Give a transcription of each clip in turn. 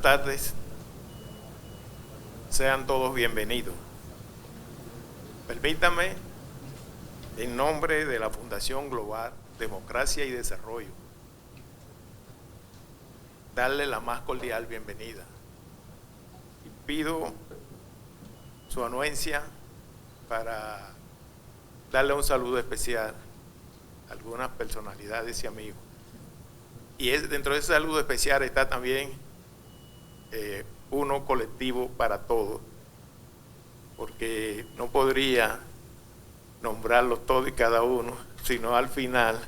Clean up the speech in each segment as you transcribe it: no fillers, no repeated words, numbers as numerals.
tardes. Sean todos bienvenidos. Permítanme, en nombre de la Fundación Global Democracia y Desarrollo, darle la más cordial bienvenida. Y pido su anuencia para darle un saludo especial a algunas personalidades y amigos. Y dentro de ese saludo especial está también uno colectivo para todos, porque no podría nombrarlos todos y cada uno, sino al final,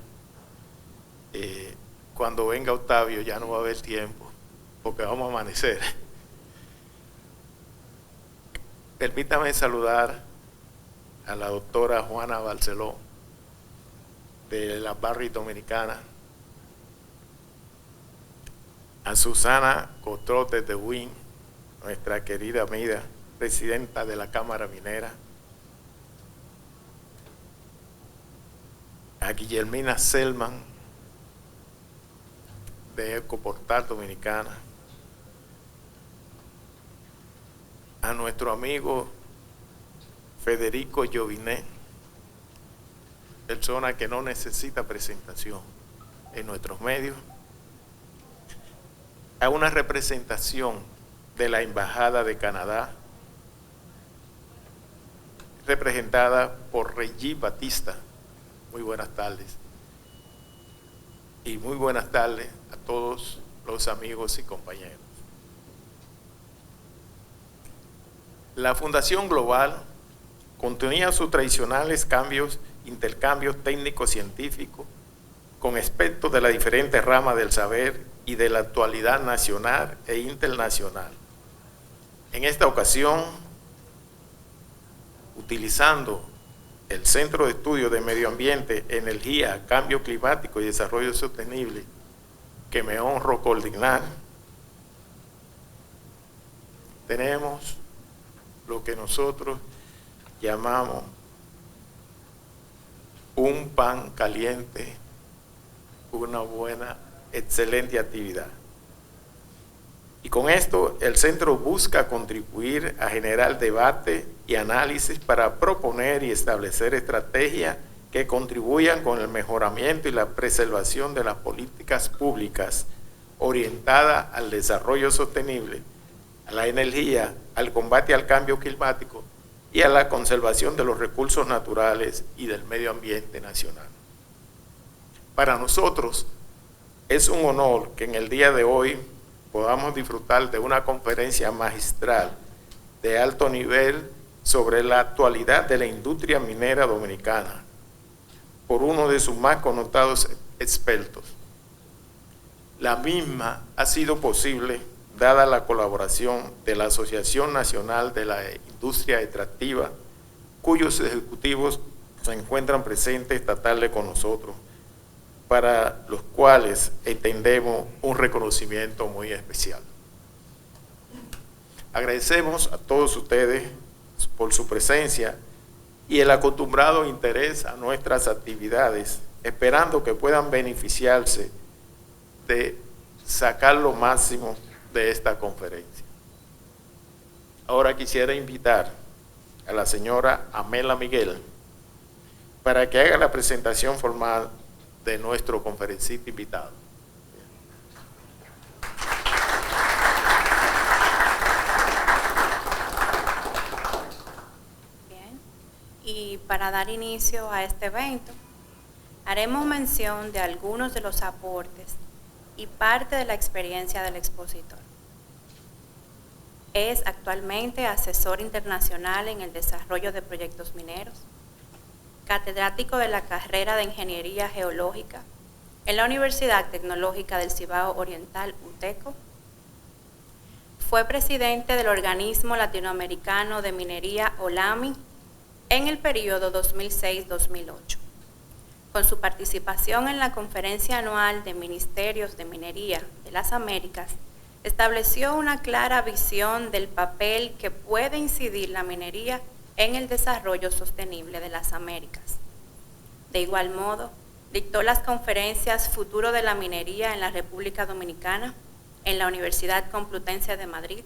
cuando venga Octavio ya no va a haber tiempo, porque vamos a amanecer. Permítame saludar a la doctora Juana Barceló, de la Barrick Dominicana, a Susana Cotrot de Wynn, nuestra querida amiga, presidenta de la Cámara Minera, a Guillermina Selman, de Ecoportal Dominicana, a nuestro amigo Federico Lloviné, persona que no necesita presentación en nuestros medios, a una representación de la Embajada de Canadá, representada por Reggie Batista. Muy buenas tardes. Y muy buenas tardes a todos los amigos y compañeros. La Fundación Global contenía sus tradicionales intercambios técnicos científicos con expertos de las diferentes ramas del saber y de la actualidad nacional e internacional. En esta ocasión, utilizando el Centro de Estudios de Medio Ambiente, Energía, Cambio Climático y Desarrollo Sostenible, que me honro coordinar, tenemos lo que nosotros llamamos un pan caliente, una buena, excelente actividad. Y con esto el centro busca contribuir a generar debate y análisis para proponer y establecer estrategias que contribuyan con el mejoramiento y la preservación de las políticas públicas orientadas al desarrollo sostenible, a la energía, al combate al cambio climático y a la conservación de los recursos naturales y del medio ambiente nacional. Para nosotros es un honor que en el día de hoy podamos disfrutar de una conferencia magistral de alto nivel sobre la actualidad de la industria minera dominicana por uno de sus más connotados expertos. La misma ha sido posible dada la colaboración de la Asociación Nacional de la Industria Extractiva, cuyos ejecutivos se encuentran presentes esta tarde con nosotros, para los cuales extendemos un reconocimiento muy especial. Agradecemos a todos ustedes por su presencia y el acostumbrado interés a nuestras actividades, esperando que puedan beneficiarse de sacar lo máximo de esta conferencia. Ahora quisiera invitar a la señora Amela Miguel para que haga la presentación formal de nuestro conferencista invitado. Bien, y para dar inicio a este evento, haremos mención de algunos de los aportes y parte de la experiencia del expositor. Es actualmente asesor internacional en el desarrollo de proyectos mineros, catedrático de la carrera de Ingeniería Geológica en la Universidad Tecnológica del Cibao Oriental, UTECO. Fue presidente del Organismo Latinoamericano de Minería, OLAMI, en el periodo 2006-2008. Con su participación en la Conferencia Anual de Ministerios de Minería de las Américas, estableció una clara visión del papel que puede incidir la minería en el desarrollo sostenible de las Américas. De igual modo, dictó las conferencias Futuro de la Minería en la República Dominicana, en la Universidad Complutense de Madrid,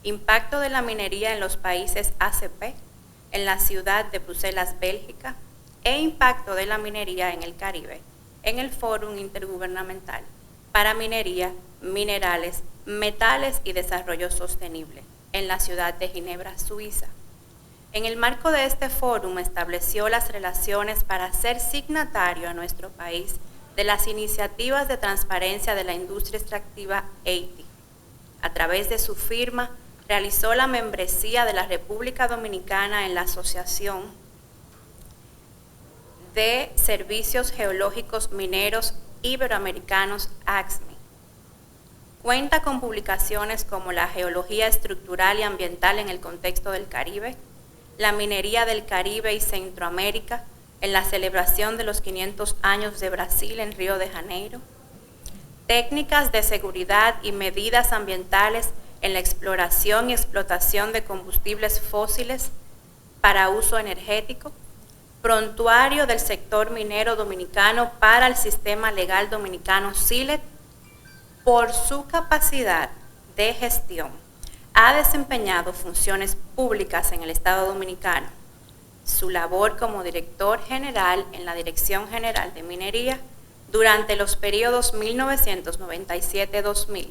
impacto de la minería en los países ACP, en la ciudad de Bruselas, Bélgica, e impacto de la minería en el Caribe, en el Fórum Intergubernamental para Minería, Minerales, Metales y Desarrollo Sostenible, en la ciudad de Ginebra, Suiza. En el marco de este fórum estableció las relaciones para ser signatario a nuestro país de las iniciativas de transparencia de la industria extractiva EITI. A través de su firma, realizó la membresía de la República Dominicana en la Asociación de Servicios Geológicos Mineros Iberoamericanos, AXMI. Cuenta con publicaciones como la geología estructural y ambiental en el contexto del Caribe, la minería del Caribe y Centroamérica en la celebración de los 500 años de Brasil en Río de Janeiro, técnicas de seguridad y medidas ambientales en la exploración y explotación de combustibles fósiles para uso energético, prontuario del sector minero dominicano para el sistema legal dominicano SILET. Por su capacidad de gestión, ha desempeñado funciones públicas en el Estado Dominicano. Su labor como director general en la Dirección General de Minería durante los periodos 1997-2000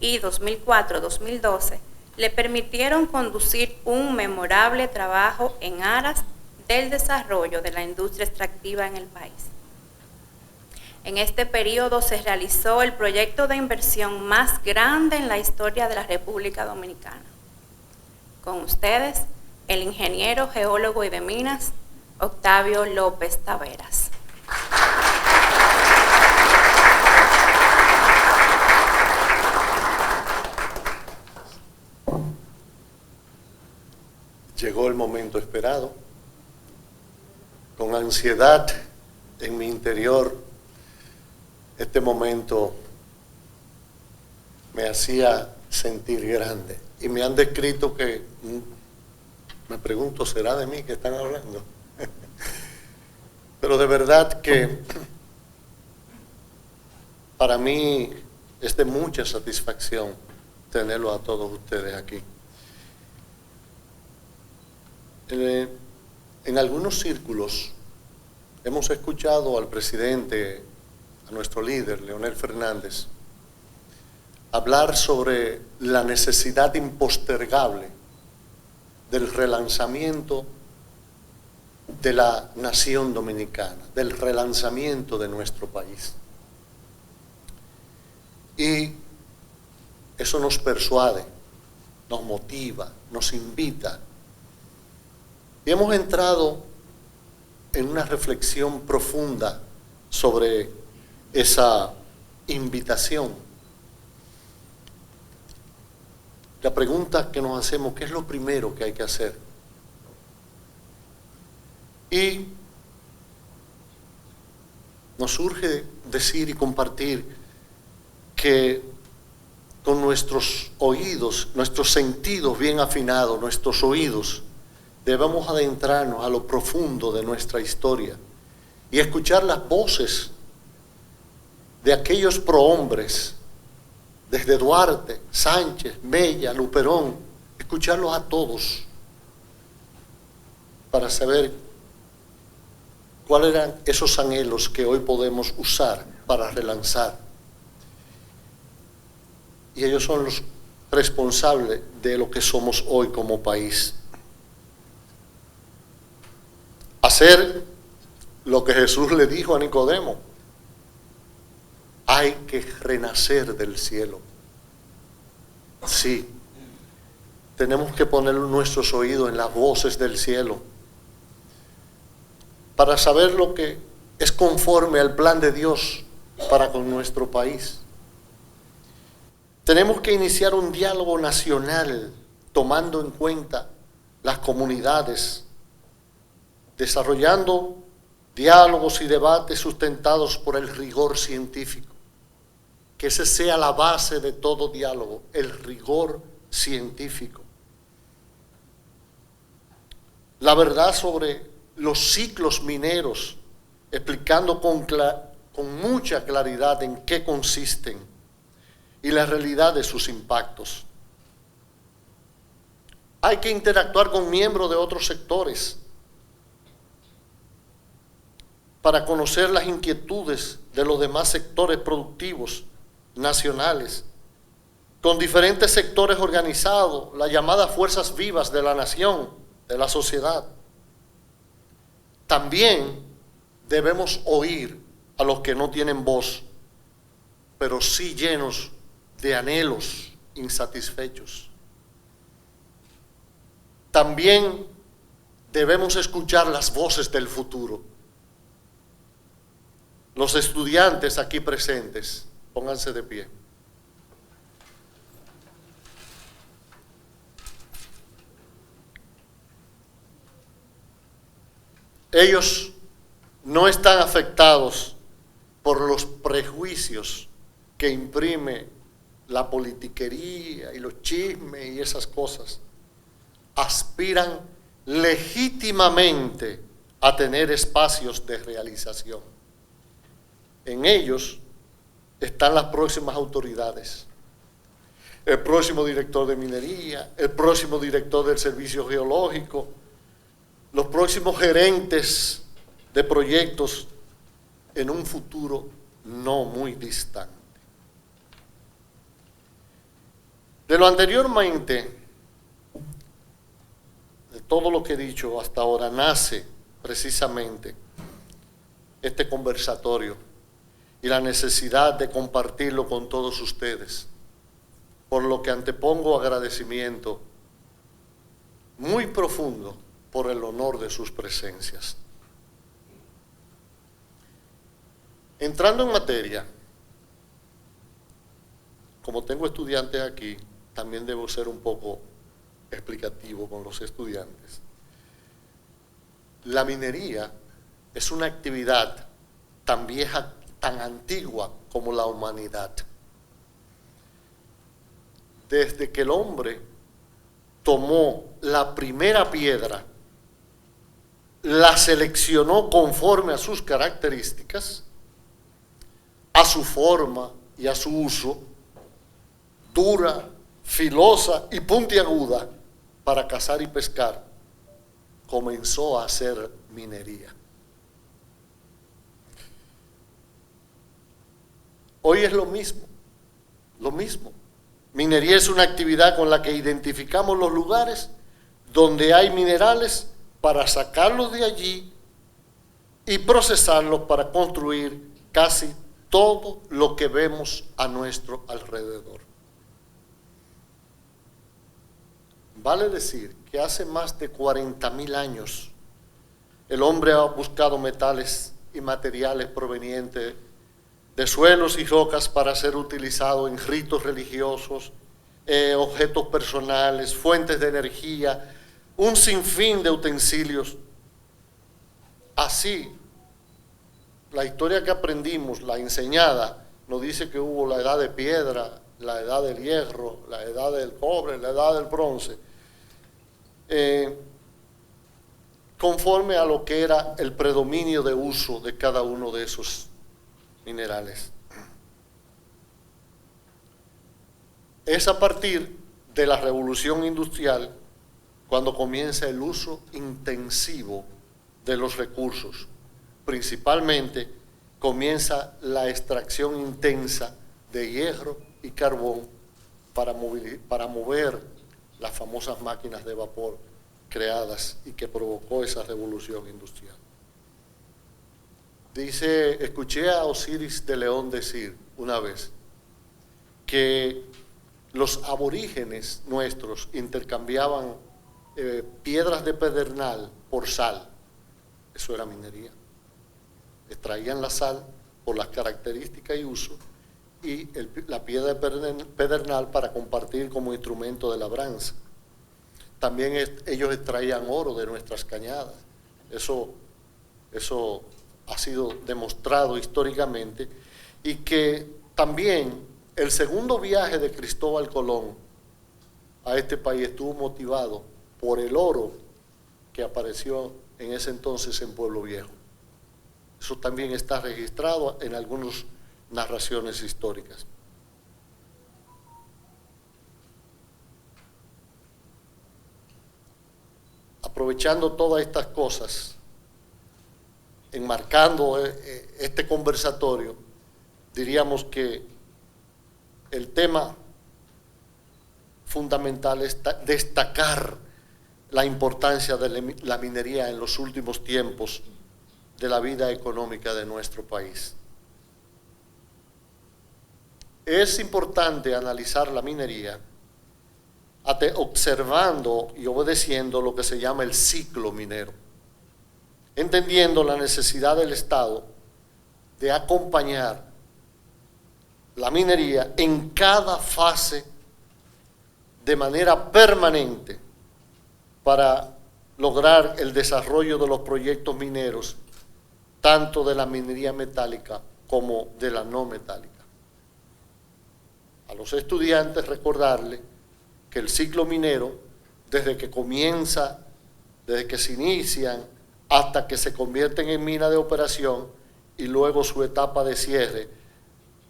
y 2004-2012 le permitieron conducir un memorable trabajo en aras del desarrollo de la industria extractiva en el país. En este periodo se realizó el proyecto de inversión más grande en la historia de la República Dominicana. Con ustedes, el ingeniero, geólogo y de minas, Octavio López Taveras. Llegó el momento esperado. Con ansiedad en mi interior, este momento me hacía sentir grande. Y me han descrito que, me pregunto, ¿será de mí que están hablando? Pero de verdad que para mí es de mucha satisfacción tenerlo a todos ustedes aquí. En algunos círculos hemos escuchado al presidente, a nuestro líder, Leonel Fernández, hablar sobre la necesidad impostergable del relanzamiento de la nación dominicana, del relanzamiento de nuestro país. Y eso nos persuade, nos motiva, nos invita. Y hemos entrado en una reflexión profunda sobre esa invitación. La pregunta que nos hacemos, ¿qué es lo primero que hay que hacer? Y nos surge decir y compartir que con nuestros oídos, nuestros sentidos bien afinados, nuestros oídos, debemos adentrarnos a lo profundo de nuestra historia y escuchar las voces de aquellos prohombres, desde Duarte, Sánchez, Mella, Luperón, escucharlos a todos para saber cuáles eran esos anhelos que hoy podemos usar para relanzar. Y ellos son los responsables de lo que somos hoy como país. Hacer lo que Jesús le dijo a Nicodemo: hay que renacer del cielo. Sí, tenemos que poner nuestros oídos en las voces del cielo para saber lo que es conforme al plan de Dios para con nuestro país. Tenemos que iniciar un diálogo nacional tomando en cuenta las comunidades, desarrollando diálogos y debates sustentados por el rigor científico. Que ese sea la base de todo diálogo, el rigor científico. La verdad sobre los ciclos mineros, explicando con mucha claridad en qué consisten. y la realidad de sus impactos. Hay que interactuar con miembros de otros sectores para conocer las inquietudes de los demás sectores productivos nacionales, con diferentes sectores organizados, las llamadas fuerzas vivas de la nación, de la sociedad. También debemos oír a los que no tienen voz, pero sí llenos de anhelos insatisfechos. También debemos escuchar las voces del futuro. Los estudiantes aquí presentes, pónganse de pie. Ellos no están afectados por los prejuicios que imprime la politiquería y los chismes y esas cosas. Aspiran legítimamente a tener espacios de realización. En ellos están las próximas autoridades, el próximo director de minería, el próximo director del servicio geológico, los próximos gerentes de proyectos en un futuro no muy distante. De lo anteriormente, de todo lo que he dicho hasta ahora, nace precisamente este conversatorio y la necesidad de compartirlo con todos ustedes, por lo que antepongo agradecimiento muy profundo por el honor de sus presencias. Entrando en materia, como tengo estudiantes aquí, también debo ser un poco explicativo con los estudiantes. La minería es una actividad tan vieja, tan antigua como la humanidad. Desde que el hombre tomó la primera piedra, la seleccionó conforme a sus características, a su forma y a su uso, dura, filosa y puntiaguda para cazar y pescar, comenzó a hacer minería. Hoy es lo mismo. Minería es una actividad con la que identificamos los lugares donde hay minerales para sacarlos de allí y procesarlos para construir casi todo lo que vemos a nuestro alrededor. Vale decir que hace más de 40.000 años el hombre ha buscado metales y materiales provenientes de suelos y rocas para ser utilizados en ritos religiosos, objetos personales, fuentes de energía, un sinfín de utensilios. Así, la historia que aprendimos, la enseñada, nos dice que hubo la edad de piedra, la edad del hierro, la edad del cobre, la edad del bronce, conforme a lo que era el predominio de uso de cada uno de esos minerales. Es a partir de la revolución industrial cuando comienza el uso intensivo de los recursos. Principalmente comienza la extracción intensa de hierro y carbón para mover las famosas máquinas de vapor creadas y que provocó esa revolución industrial. Escuché a Osiris de León decir una vez que los aborígenes nuestros intercambiaban piedras de pedernal por sal. Eso era minería. Extraían la sal por las características y uso y la piedra de pedernal para compartir como instrumento de labranza. También ellos extraían oro de nuestras cañadas. Eso ha sido demostrado históricamente, y que también el segundo viaje de Cristóbal Colón a este país estuvo motivado por el oro que apareció en ese entonces en Pueblo Viejo. Eso también está registrado en algunas narraciones históricas. aprovechando todas estas cosas, enmarcando este conversatorio, diríamos que el tema fundamental es destacar la importancia de la minería en los últimos tiempos de la vida económica de nuestro país. Es importante analizar la minería observando y obedeciendo lo que se llama el ciclo minero, entendiendo la necesidad del Estado de acompañar la minería en cada fase de manera permanente para lograr el desarrollo de los proyectos mineros, tanto de la minería metálica como de la no metálica. A los estudiantes recordarles que el ciclo minero, desde que comienza, desde que se inician, hasta que se convierten en mina de operación y luego su etapa de cierre,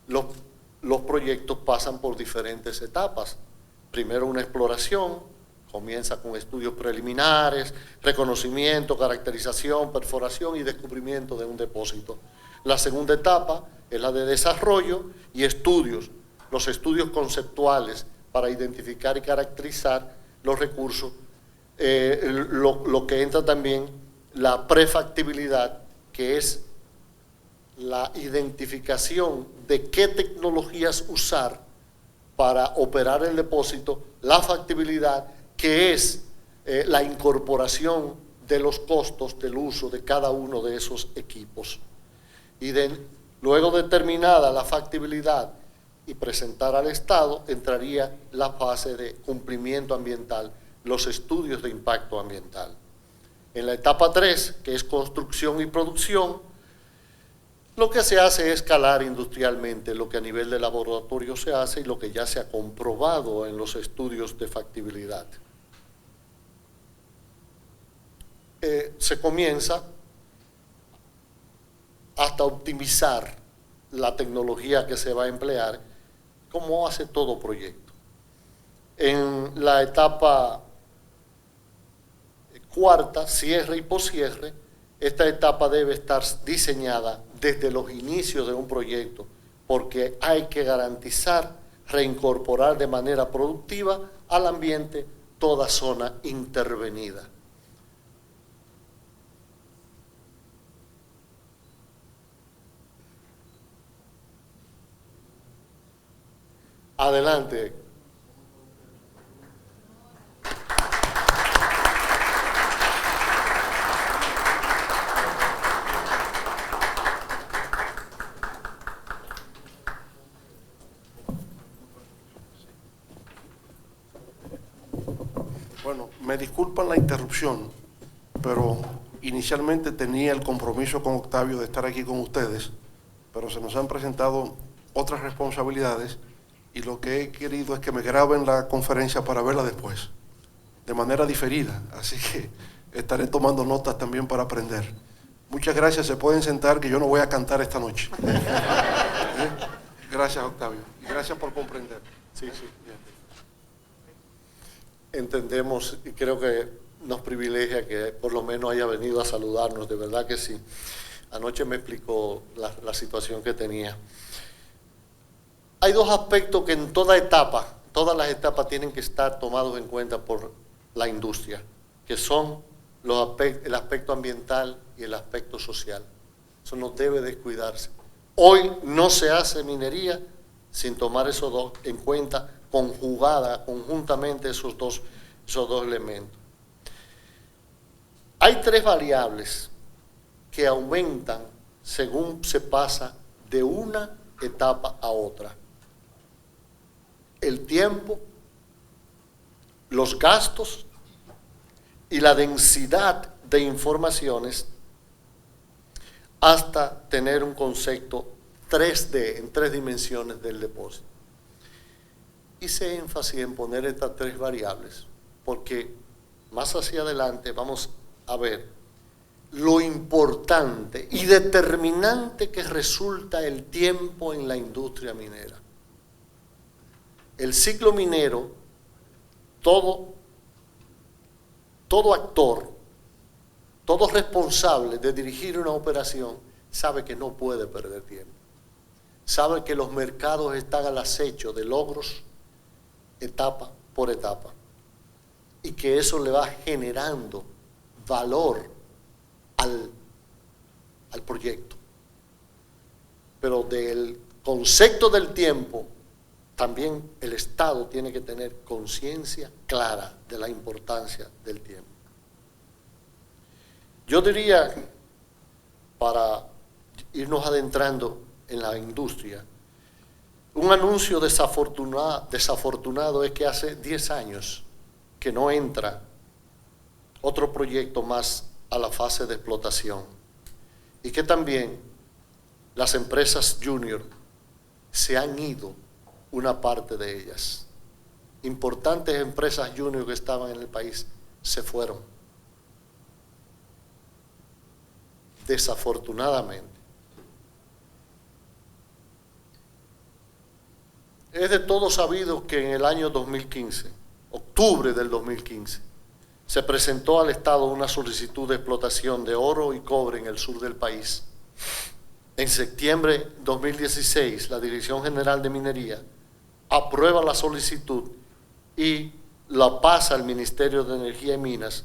los proyectos pasan por diferentes etapas. Primero una exploración, comienza con estudios preliminares, reconocimiento, caracterización, perforación y descubrimiento de un depósito. La segunda etapa es la de desarrollo y estudios, los estudios conceptuales para identificar y caracterizar los recursos, lo que entra también la prefactibilidad, que es la identificación de qué tecnologías usar para operar el depósito, la factibilidad, que es la incorporación de los costos del uso de cada uno de esos equipos. Y luego determinada la factibilidad y presentar al Estado, entraría la fase de cumplimiento ambiental, los estudios de impacto ambiental. En la etapa 3, que es construcción y producción, lo que se hace es escalar industrialmente lo que a nivel de laboratorio se hace y lo que ya se ha comprobado en los estudios de factibilidad. Se comienza hasta optimizar la tecnología que se va a emplear, como hace todo proyecto. En la etapa cuarta, cierre y poscierre, esta etapa debe estar diseñada desde los inicios de un proyecto, porque hay que garantizar reincorporar de manera productiva al ambiente toda zona intervenida. Adelante. Bueno, me disculpan la interrupción, pero inicialmente tenía el compromiso con Octavio de estar aquí con ustedes, pero se nos han presentado otras responsabilidades y lo que he querido es que me graben la conferencia para verla después, de manera diferida, así que estaré tomando notas también para aprender. Muchas gracias, se pueden sentar que yo no voy a cantar esta noche. Gracias, Octavio, y gracias por comprender. Sí. Bien. Entendemos y creo que nos privilegia que por lo menos haya venido a saludarnos, de verdad que sí. Anoche me explicó la situación que tenía. Hay dos aspectos que en toda etapa, todas las etapas tienen que estar tomados en cuenta por la industria, que son el aspecto ambiental y el aspecto social. Eso no debe descuidarse. Hoy no se hace minería sin tomar esos dos en cuenta, conjuntamente esos dos elementos. Hay tres variables que aumentan según se pasa de una etapa a otra: el tiempo, los gastos y la densidad de informaciones, hasta tener un concepto 3D, en 3 dimensiones del depósito. Hice énfasis en poner estas tres variables porque más hacia adelante vamos a ver lo importante y determinante que resulta el tiempo en la industria minera. El ciclo minero, todo actor todo responsable de dirigir una operación sabe que no puede perder tiempo. Sabe que los mercados están al acecho de logros etapa por etapa y que eso le va generando valor al proyecto. Pero del concepto del tiempo, también el Estado tiene que tener conciencia clara de la importancia del tiempo. Yo diría, para irnos adentrando en la industria, un anuncio desafortunado es que hace 10 años que no entra otro proyecto más a la fase de explotación y que también las empresas junior se han ido, una parte de ellas. Importantes empresas junior que estaban en el país se fueron. Desafortunadamente. Es de todos sabido que en el año 2015, octubre del 2015, se presentó al Estado una solicitud de explotación de oro y cobre en el sur del país. En septiembre de 2016, la Dirección General de Minería aprueba la solicitud y la pasa al Ministerio de Energía y Minas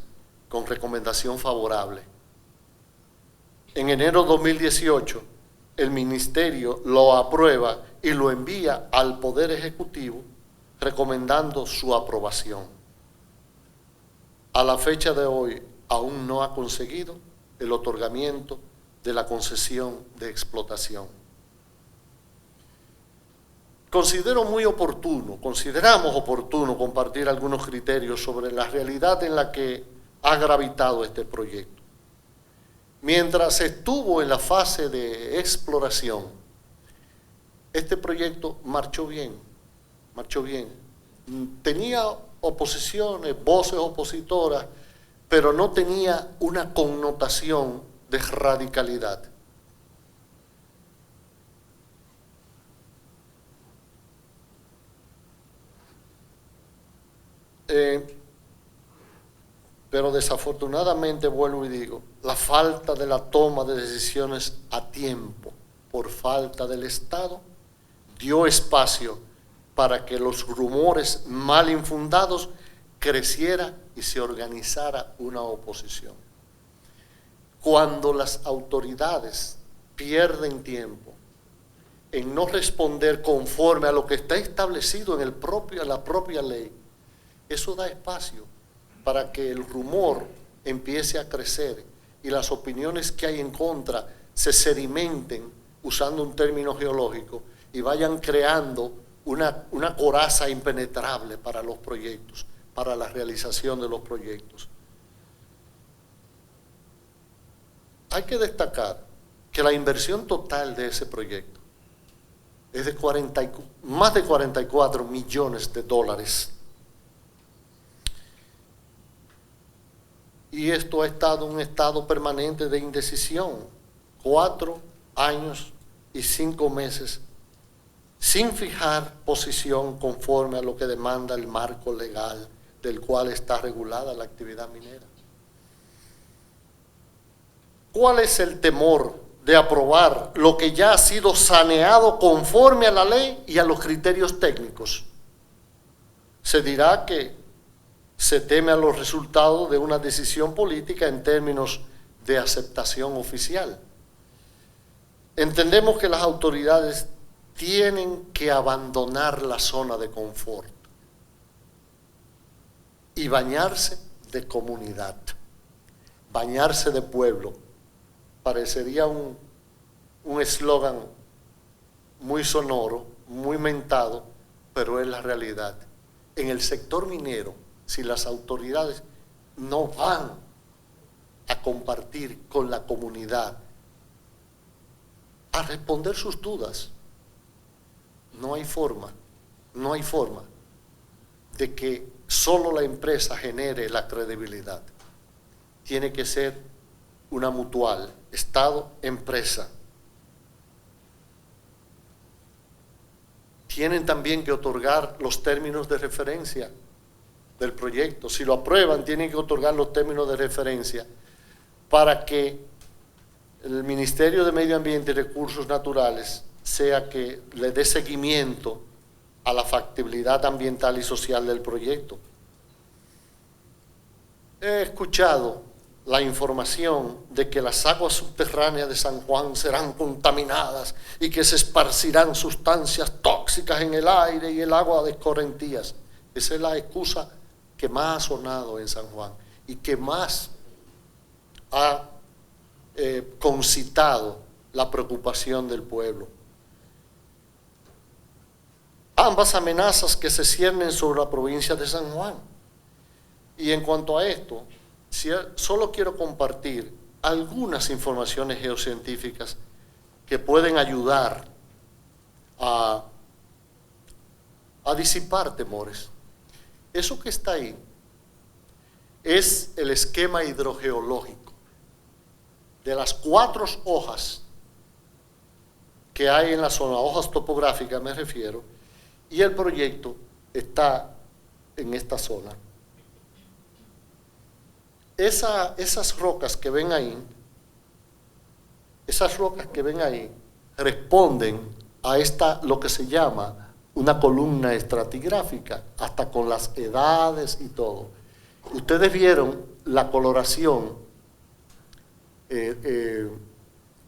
con recomendación favorable. En enero de 2018, el Ministerio lo aprueba y lo envía al Poder Ejecutivo recomendando su aprobación. A la fecha de hoy, aún no ha conseguido el otorgamiento de la concesión de explotación. Consideramos oportuno compartir algunos criterios sobre la realidad en la que ha gravitado este proyecto. Mientras estuvo en la fase de exploración, este proyecto marchó bien. Tenía oposiciones, voces opositoras, pero no tenía una connotación de radicalidad. Pero desafortunadamente, vuelvo y digo, la falta de la toma de decisiones a tiempo por falta del Estado dio espacio para que los rumores mal infundados creciera y se organizara una oposición. Cuando las autoridades pierden tiempo en no responder conforme a lo que está establecido en la propia ley, eso da espacio para que el rumor empiece a crecer y las opiniones que hay en contra se sedimenten, usando un término geológico, y vayan creando una coraza impenetrable para los proyectos, para la realización de los proyectos. Hay que destacar que la inversión total de ese proyecto es de más de 44 millones de dólares. Y esto ha estado en un estado permanente de indecisión, 4 años y 5 meses, sin fijar posición conforme a lo que demanda el marco legal del cual está regulada la actividad minera. ¿Cuál es el temor de aprobar lo que ya ha sido saneado conforme a la ley y a los criterios técnicos? Se dirá que se teme a los resultados de una decisión política en términos de aceptación oficial. Entendemos que las autoridades tienen que abandonar la zona de confort y bañarse de comunidad, bañarse de pueblo. Parecería un eslogan muy sonoro, muy mentado, pero es la realidad. En el sector minero, si las autoridades no van a compartir con la comunidad, a responder sus dudas, no hay forma de que solo la empresa genere la credibilidad. Tiene que ser una mutual, Estado-empresa. Tienen también que otorgar los términos de referencia del proyecto. Si lo aprueban, tienen que otorgar los términos de referencia, para que el Ministerio de Medio Ambiente y Recursos Naturales sea que le dé seguimiento a la factibilidad ambiental y social del proyecto. He escuchado la información de que las aguas subterráneas de San Juan serán contaminadas y que se esparcirán sustancias tóxicas en el aire y el agua de escorrentías. Esa es la excusa que más ha sonado en San Juan y que más ha concitado la preocupación del pueblo. Ambas amenazas que se ciernen sobre la provincia de San Juan. Y en cuanto a esto, solo quiero compartir algunas informaciones geocientíficas que pueden ayudar a disipar temores. Eso que está ahí es el esquema hidrogeológico de las 4 hojas que hay en la zona, hojas topográficas me refiero, y el proyecto está en esta zona. Esas rocas que ven ahí, responden a lo que se llama una columna estratigráfica, hasta con las edades y todo. Ustedes vieron la coloración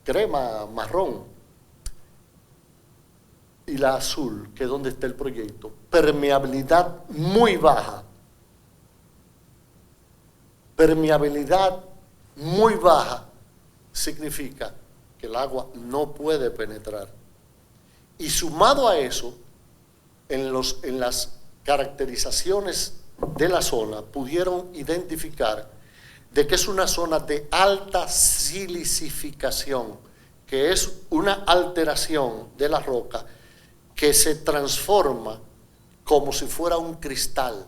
crema, marrón, y la azul, que es donde está el proyecto. Permeabilidad muy baja. Permeabilidad muy baja significa que el agua no puede penetrar. Y sumado a eso, en las caracterizaciones de la zona, pudieron identificar de que es una zona de alta silicificación, que es una alteración de la roca que se transforma como si fuera un cristal,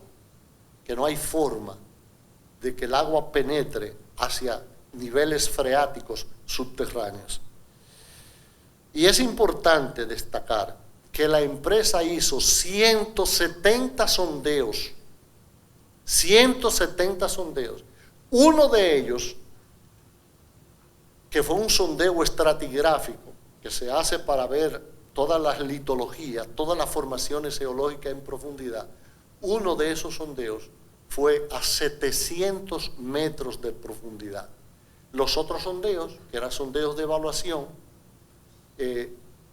que no hay forma de que el agua penetre hacia niveles freáticos subterráneos. Y es importante destacar que la empresa hizo 170 sondeos, 170 sondeos. Uno de ellos, que fue un sondeo estratigráfico, que se hace para ver todas las litologías, todas las formaciones geológicas en profundidad, uno de esos sondeos fue a 700 metros de profundidad. Los otros sondeos, que eran sondeos de evaluación,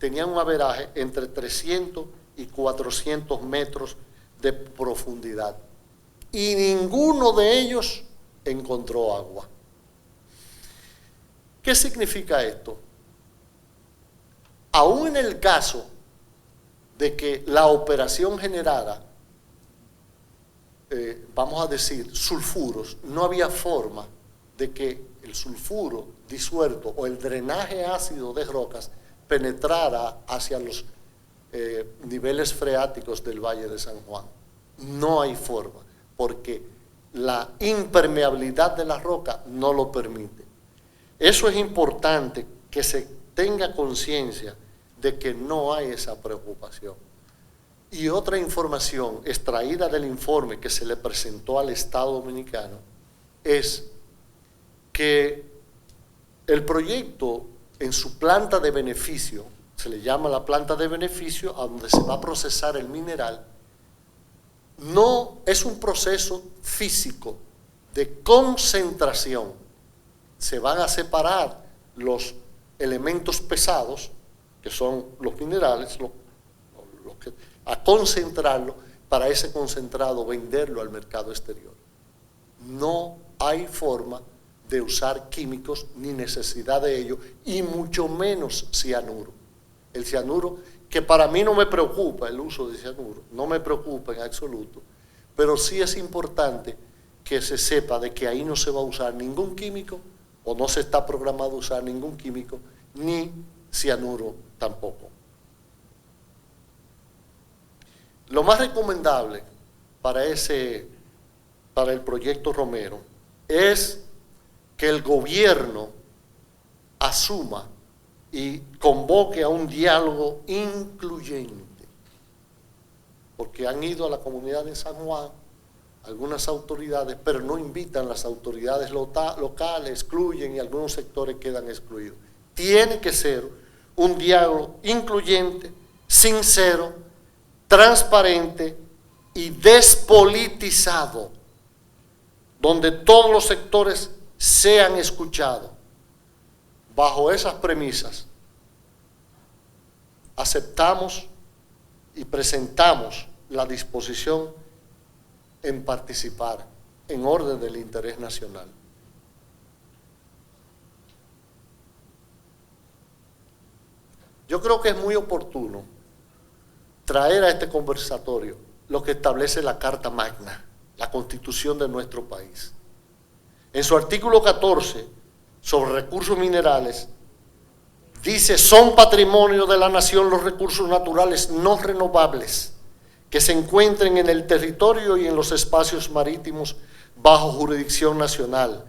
tenían un averaje entre 300 y 400 metros de profundidad. Y ninguno de ellos encontró agua. ¿Qué significa esto? Aún en el caso de que la operación generara, vamos a decir, sulfuros, no había forma de que el sulfuro disuelto o el drenaje ácido de rocas penetrara hacia los niveles freáticos del Valle de San Juan. No hay forma, porque la impermeabilidad de la roca no lo permite. Eso es importante, que se tenga conciencia de que no hay esa preocupación. Y otra información extraída del informe que se le presentó al Estado Dominicano es que el proyecto en su planta de beneficio, se le llama la planta de beneficio, a donde se va a procesar el mineral, no es un proceso físico de concentración. Se van a separar los elementos pesados, que son los minerales, a concentrarlo para ese concentrado venderlo al mercado exterior. No hay forma de usar químicos ni necesidad de ello, y mucho menos cianuro. El cianuro, que para mí no me preocupa el uso de cianuro, no me preocupa en absoluto, pero sí es importante que se sepa de que ahí no se va a usar ningún químico, o no se está programado a usar ningún químico, ni cianuro tampoco. Lo más recomendable para el proyecto Romero es que el gobierno asuma y convoque a un diálogo incluyente, porque han ido a la comunidad de San Juan algunas autoridades, pero no invitan las autoridades locales, excluyen y algunos sectores quedan excluidos. Tiene que ser un diálogo incluyente, sincero, transparente y despolitizado, donde todos los sectores sean escuchados. Bajo esas premisas, aceptamos y presentamos la disposición en participar en orden del interés nacional. Yo creo que es muy oportuno traer a este conversatorio lo que establece la Carta Magna, la Constitución de nuestro país. En su artículo 14, sobre recursos minerales, dice: son patrimonio de la nación los recursos naturales no renovables que se encuentren en el territorio y en los espacios marítimos bajo jurisdicción nacional,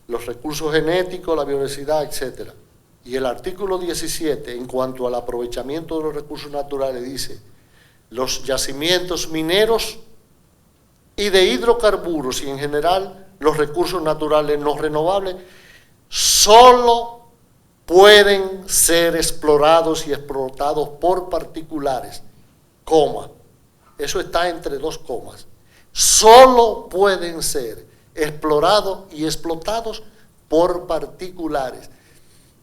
los recursos genéticos, la biodiversidad, etc. Y el artículo 17, en cuanto al aprovechamiento de los recursos naturales, dice: los yacimientos mineros y de hidrocarburos y en general los recursos naturales no renovables solo pueden ser explorados y explotados por particulares, coma, eso está entre dos comas, solo pueden ser explorados y explotados por particulares.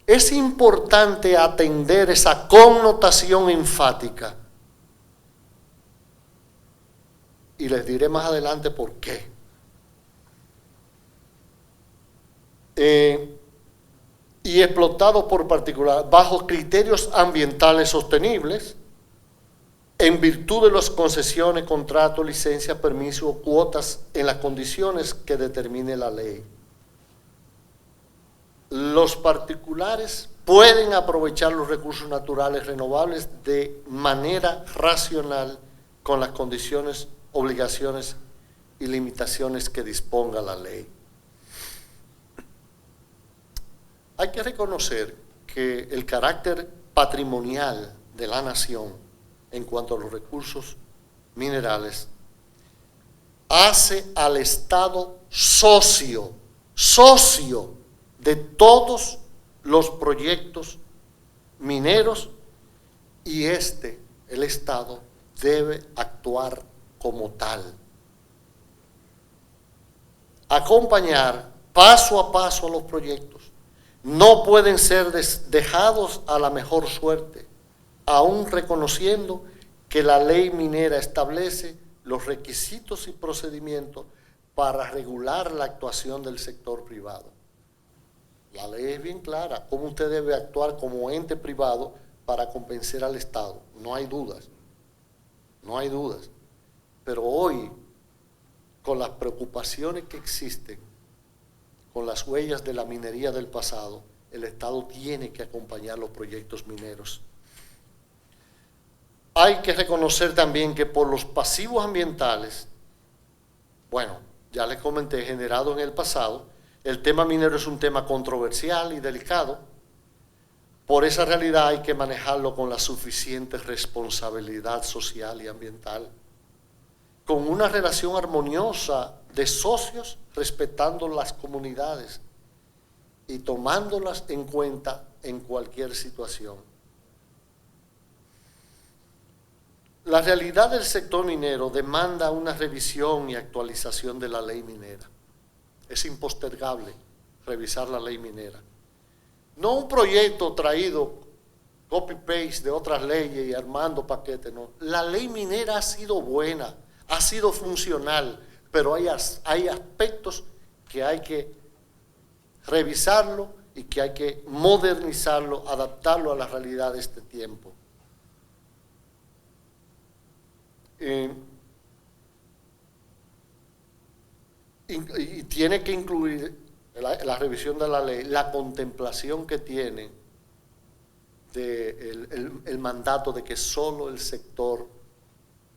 Es importante atender esa connotación enfática y les diré más adelante por qué. Y explotados por particulares bajo criterios ambientales sostenibles, en virtud de las concesiones, contratos, licencias, permisos o cuotas en las condiciones que determine la ley. Los particulares pueden aprovechar los recursos naturales renovables de manera racional con las condiciones, obligaciones y limitaciones que disponga la ley. Hay que reconocer que el carácter patrimonial de la nación en cuanto a los recursos minerales hace al Estado socio de todos los proyectos mineros y el Estado, debe actuar como tal. Acompañar paso a paso a los proyectos. No pueden ser dejados a la mejor suerte, aún reconociendo que la ley minera establece los requisitos y procedimientos para regular la actuación del sector privado. La ley es bien clara, cómo usted debe actuar como ente privado para convencer al Estado. No hay dudas, no hay dudas. Pero hoy, con las preocupaciones que existen, con las huellas de la minería del pasado, el Estado tiene que acompañar los proyectos mineros. Hay que reconocer también que por los pasivos ambientales, bueno, ya les comenté, generado en el pasado, el tema minero es un tema controversial y delicado. Por esa realidad hay que manejarlo con la suficiente responsabilidad social y ambiental, con una relación armoniosa de socios, respetando las comunidades y tomándolas en cuenta en cualquier situación. La realidad del sector minero demanda una revisión y actualización de la ley minera. Es impostergable revisar la ley minera. No un proyecto traído copy-paste de otras leyes y armando paquetes, no. La ley minera ha sido buena, ha sido funcional, pero hay aspectos que hay que revisarlo y que hay que modernizarlo, adaptarlo a la realidad de este tiempo. Y tiene que incluir la revisión de la ley, la contemplación que tiene el mandato de que solo el sector,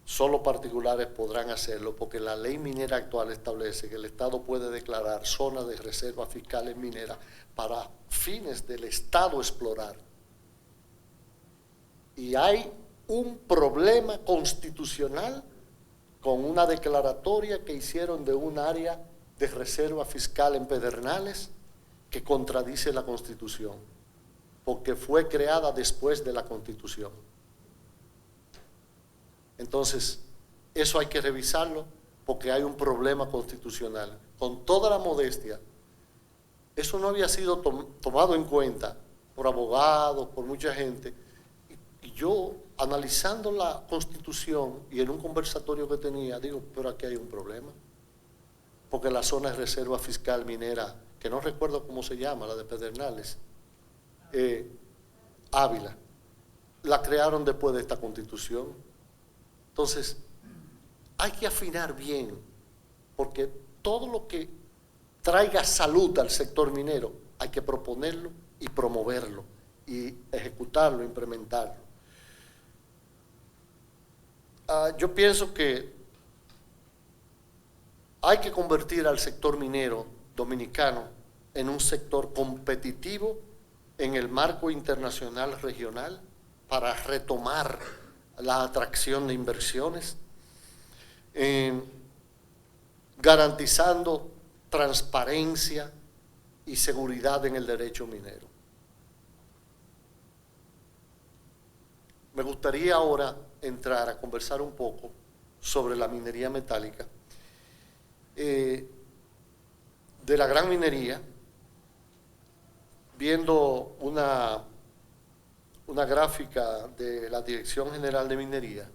solo particulares podrán hacerlo, porque la ley minera actual establece que el Estado puede declarar zonas de reservas fiscales mineras para fines del Estado explorar. Y hay un problema constitucional con una declaratoria que hicieron de un área de reserva fiscal en Pedernales que contradice la Constitución, porque fue creada después de la Constitución. Entonces, eso hay que revisarlo porque hay un problema constitucional. Con toda la modestia, eso no había sido tomado en cuenta por abogados, por mucha gente. Y yo, analizando la Constitución y en un conversatorio que tenía, digo, pero aquí hay un problema. Porque la zona de reserva fiscal minera, que no recuerdo cómo se llama, la de Pedernales, Ávila, la crearon después de esta Constitución. Entonces, hay que afinar bien, porque todo lo que traiga salud al sector minero hay que proponerlo y promoverlo y ejecutarlo, implementarlo. Yo pienso que hay que convertir al sector minero dominicano en un sector competitivo en el marco internacional regional para retomar la atracción de inversiones, garantizando transparencia y seguridad en el derecho minero. Me gustaría ahora entrar a conversar un poco sobre la minería metálica. De la gran minería, viendo una gráfica de la Dirección General de Minería,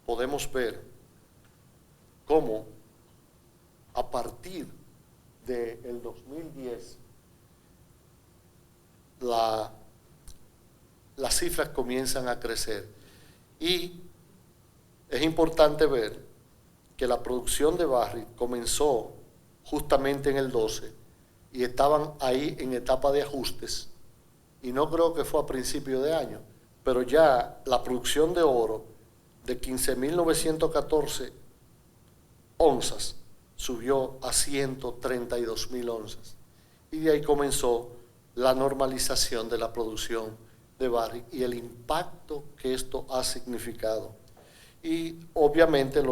podemos ver cómo a partir del 2010 las cifras comienzan a crecer. Y es importante ver que la producción de Barrick comenzó justamente en el 12 y estaban ahí en etapa de ajustes, y no creo que fue a principio de año, pero ya la producción de oro de 15.914 onzas subió a 132.000 onzas, y de ahí comenzó la normalización de la producción de Barrick y el impacto que esto ha significado. Y obviamente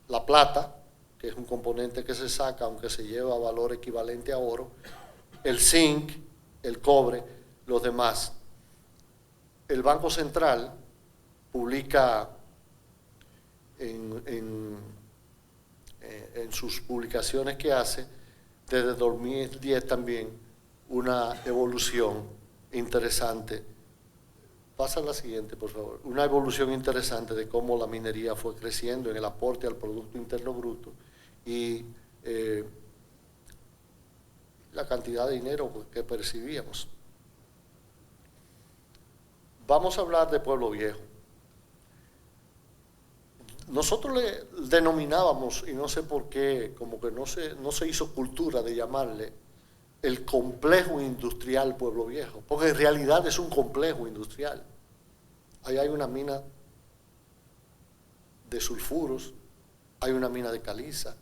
la plata, que es un componente que se saca, aunque se lleva valor equivalente a oro, el zinc, el cobre, los demás. El Banco Central publica en sus publicaciones que hace, desde 2010 también, una evolución interesante. Pasa la siguiente, por favor. Una evolución interesante de cómo la minería fue creciendo en el aporte al Producto Interno Bruto y la cantidad de dinero que percibíamos. Vamos a hablar de Pueblo Viejo. Nosotros le denominábamos, y no sé por qué, como que no se hizo cultura de llamarle el complejo industrial Pueblo Viejo, porque en realidad es un complejo industrial. Ahí hay una mina de sulfuros, hay una mina de caliza,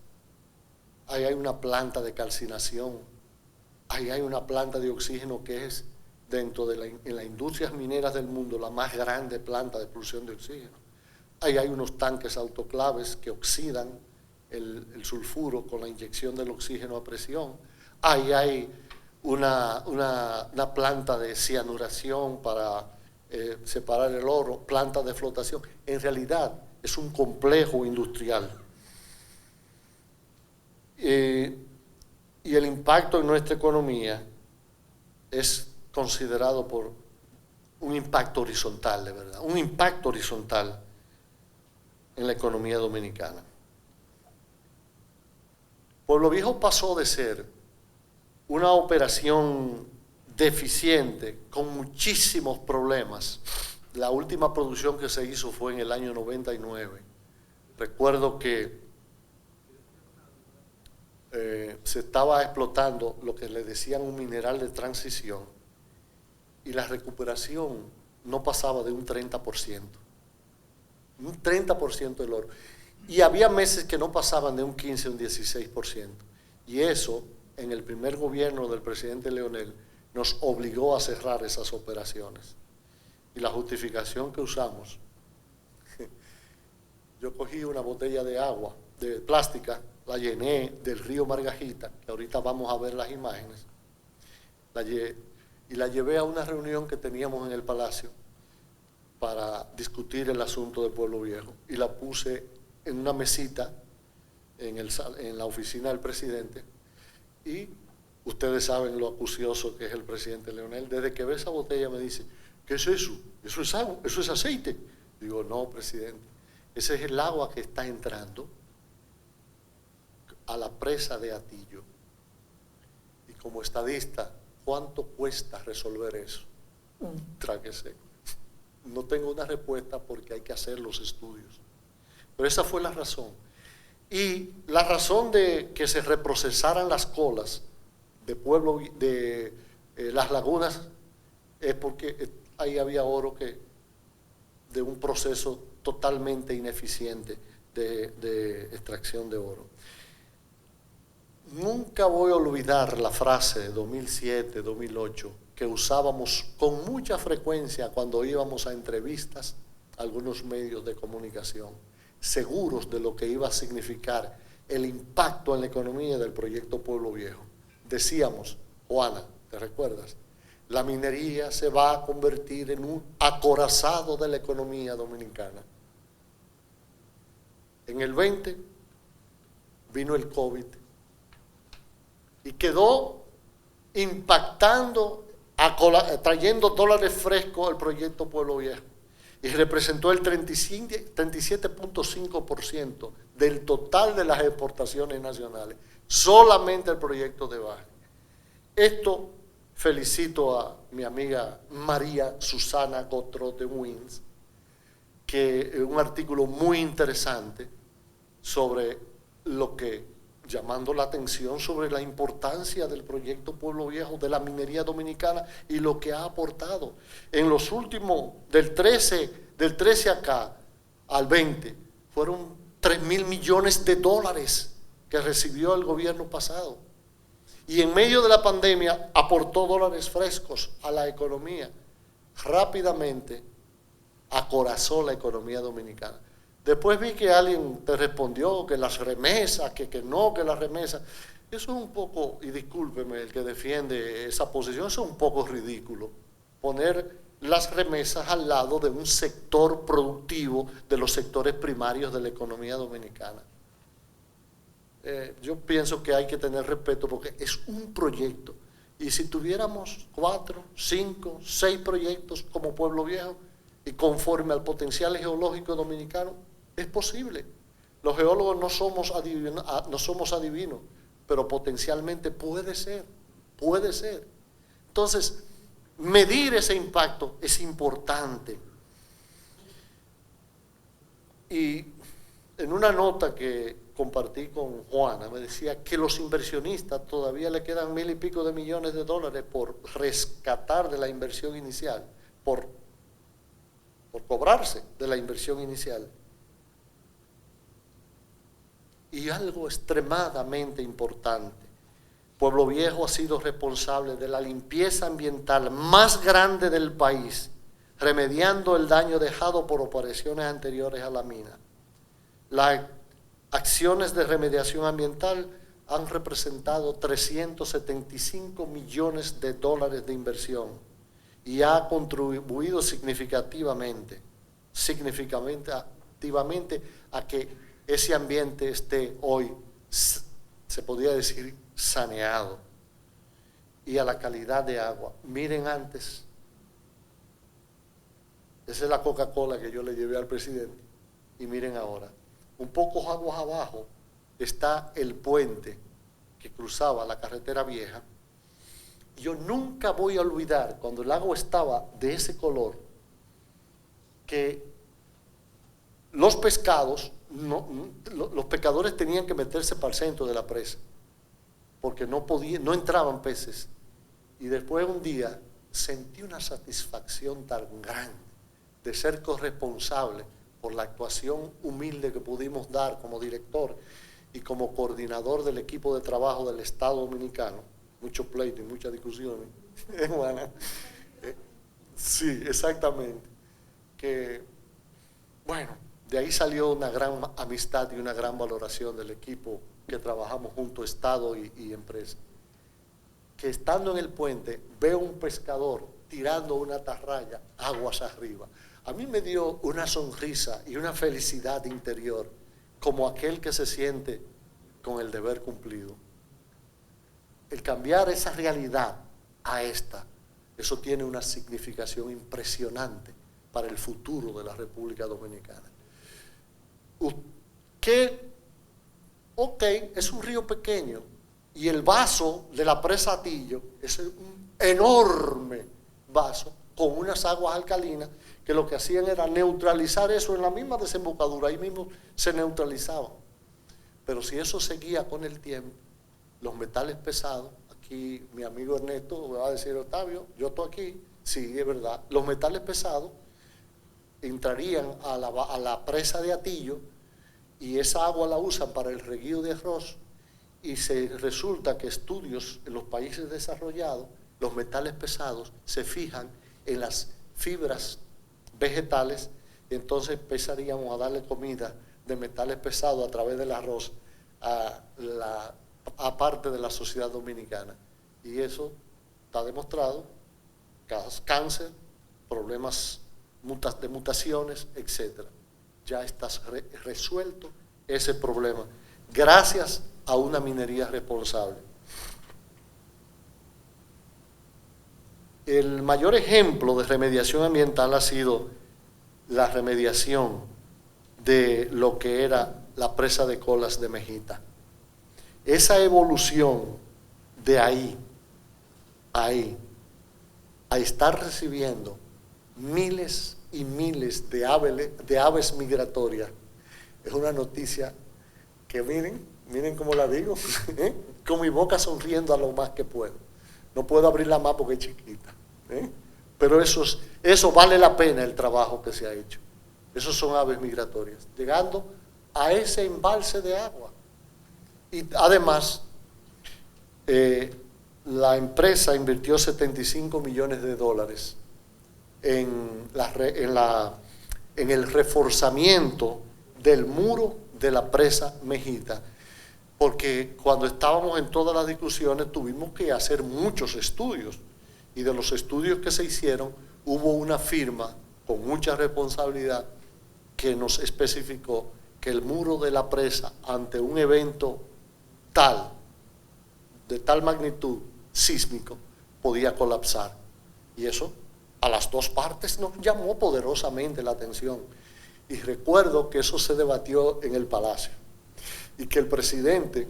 ahí hay una planta de calcinación, ahí hay una planta de oxígeno que es dentro de en las industrias mineras del mundo la más grande planta de producción de oxígeno. Ahí hay unos tanques autoclaves que oxidan el sulfuro con la inyección del oxígeno a presión. Ahí hay una planta de cianuración para separar el oro, planta de flotación. En realidad es un complejo industrial. Y el impacto en nuestra economía es considerado por un impacto horizontal, de verdad, un impacto horizontal en la economía dominicana. Pueblo Viejo pasó de ser una operación deficiente, con muchísimos problemas. La última producción que se hizo fue en el año 99. Recuerdo que se estaba explotando lo que le decían un mineral de transición y la recuperación no pasaba de un 30%. Un 30% del oro. Y había meses que no pasaban de un 15 o un 16%. Y eso, en el primer gobierno del presidente Leonel, nos obligó a cerrar esas operaciones. Y la justificación que usamos yo cogí una botella de agua, de plástica, la llené del río Margajita, que ahorita vamos a ver las imágenes, y la llevé a una reunión que teníamos en el Palacio para discutir el asunto de Pueblo Viejo, y la puse en una mesita en la oficina del presidente, y ustedes saben lo acucioso que es el presidente Leonel. Desde que ve esa botella me dice, ¿qué es eso? Eso es agua, eso es aceite. Digo, no, presidente, ese es el agua que está entrando a la presa de Atillo. Y como estadista, ¿cuánto cuesta resolver eso? Tráguese. No tengo una respuesta porque hay que hacer los estudios. Pero esa fue la razón. Y la razón de que se reprocesaran las colas de las lagunas es porque ahí había oro de un proceso totalmente ineficiente de extracción de oro. Nunca voy a olvidar la frase de 2007, 2008, que usábamos con mucha frecuencia cuando íbamos a entrevistas a algunos medios de comunicación, seguros de lo que iba a significar el impacto en la economía del proyecto Pueblo Viejo. Decíamos, Juana, ¿te recuerdas? La minería se va a convertir en un acorazado de la economía dominicana. En el 20 vino el COVID y quedó impactando, trayendo dólares frescos al proyecto Pueblo Viejo, y representó el 37.5% del total de las exportaciones nacionales, solamente el proyecto de Baja. Esto felicito a mi amiga María Susana Gotro de Wins, que un artículo muy interesante sobre lo que, llamando la atención sobre la importancia del proyecto Pueblo Viejo, de la minería dominicana y lo que ha aportado. En los últimos, del 13 acá al 20, fueron 3.000 millones de dólares que recibió el gobierno pasado. Y en medio de la pandemia aportó dólares frescos a la economía. Rápidamente acorazó la economía dominicana. Después vi que alguien te respondió que las remesas, que no, que las remesas. Eso es un poco, y discúlpeme el que defiende esa posición, eso es un poco ridículo. Poner las remesas al lado de un sector productivo de los sectores primarios de la economía dominicana. Yo pienso que hay que tener respeto porque es un proyecto. Y si tuviéramos 4, 5, 6 proyectos como Pueblo Viejo y conforme al potencial geológico dominicano, es posible. Los geólogos no somos adivinos, pero potencialmente puede ser, puede ser. Entonces, medir ese impacto es importante. Y en una nota que compartí con Juana, me decía que los inversionistas todavía le quedan 1.000 y pico de millones de dólares por rescatar de la inversión inicial, por cobrarse de la inversión inicial. Y algo extremadamente importante, Pueblo Viejo ha sido responsable de la limpieza ambiental más grande del país, remediando el daño dejado por operaciones anteriores a la mina. Las acciones de remediación ambiental han representado 375 millones de dólares de inversión y ha contribuido significativamente a que ese ambiente esté hoy, se podría decir, saneado, y a la calidad de agua. Miren antes, esa es la Coca-Cola que yo le llevé al presidente, y miren ahora, un poco aguas abajo está el puente que cruzaba la carretera vieja. Yo nunca voy a olvidar cuando el agua estaba de ese color, que los pescados, los pescadores tenían que meterse para el centro de la presa, porque no entraban peces. Y después un día sentí una satisfacción tan grande de ser corresponsable por la actuación humilde que pudimos dar como director y como coordinador del equipo de trabajo del Estado Dominicano. Mucho pleito y muchas discusiones. Sí, exactamente. Que, bueno, de ahí salió una gran amistad y una gran valoración del equipo que trabajamos junto, Estado y empresa. Que estando en el puente veo un pescador tirando una atarraya aguas arriba. A mí me dio una sonrisa y una felicidad interior, como aquel que se siente con el deber cumplido. El cambiar esa realidad a esta, eso tiene una significación impresionante para el futuro de la República Dominicana. Ok, es un río pequeño y el vaso de la presa Atillo es un enorme vaso con unas aguas alcalinas que lo que hacían era neutralizar eso en la misma desembocadura, ahí mismo se neutralizaba. Pero si eso seguía con el tiempo, los metales pesados, aquí mi amigo Ernesto me va a decir, Octavio, yo estoy aquí, sí, es verdad, los metales pesados entrarían a la presa de Atillo y esa agua la usan para el reguío de arroz y resulta que estudios en los países desarrollados, los metales pesados se fijan en las fibras vegetales y entonces empezaríamos a darle comida de metales pesados a través del arroz a parte de la sociedad dominicana. Y eso está demostrado, cáncer, problemas de mutaciones, etc. Ya está resuelto ese problema, gracias a una minería responsable. El mayor ejemplo de remediación ambiental ha sido la remediación de lo que era la presa de Colas de Mejita. Esa evolución de ahí a estar recibiendo miles y miles de aves migratorias, es una noticia que miren cómo la digo, con mi boca sonriendo a lo más que puedo. No puedo abrirla más porque es chiquita, pero eso vale la pena el trabajo que se ha hecho. Esos son aves migratorias, llegando a ese embalse de agua. Y además, la empresa invirtió $75 millones en el reforzamiento del muro de la presa Mejita, porque cuando estábamos en todas las discusiones tuvimos que hacer muchos estudios, y de los estudios que se hicieron hubo una firma con mucha responsabilidad que nos especificó que el muro de la presa, ante un evento de tal magnitud sísmico, podía colapsar. Y eso a las dos partes nos llamó poderosamente la atención. Y recuerdo que eso se debatió en el Palacio y que el presidente,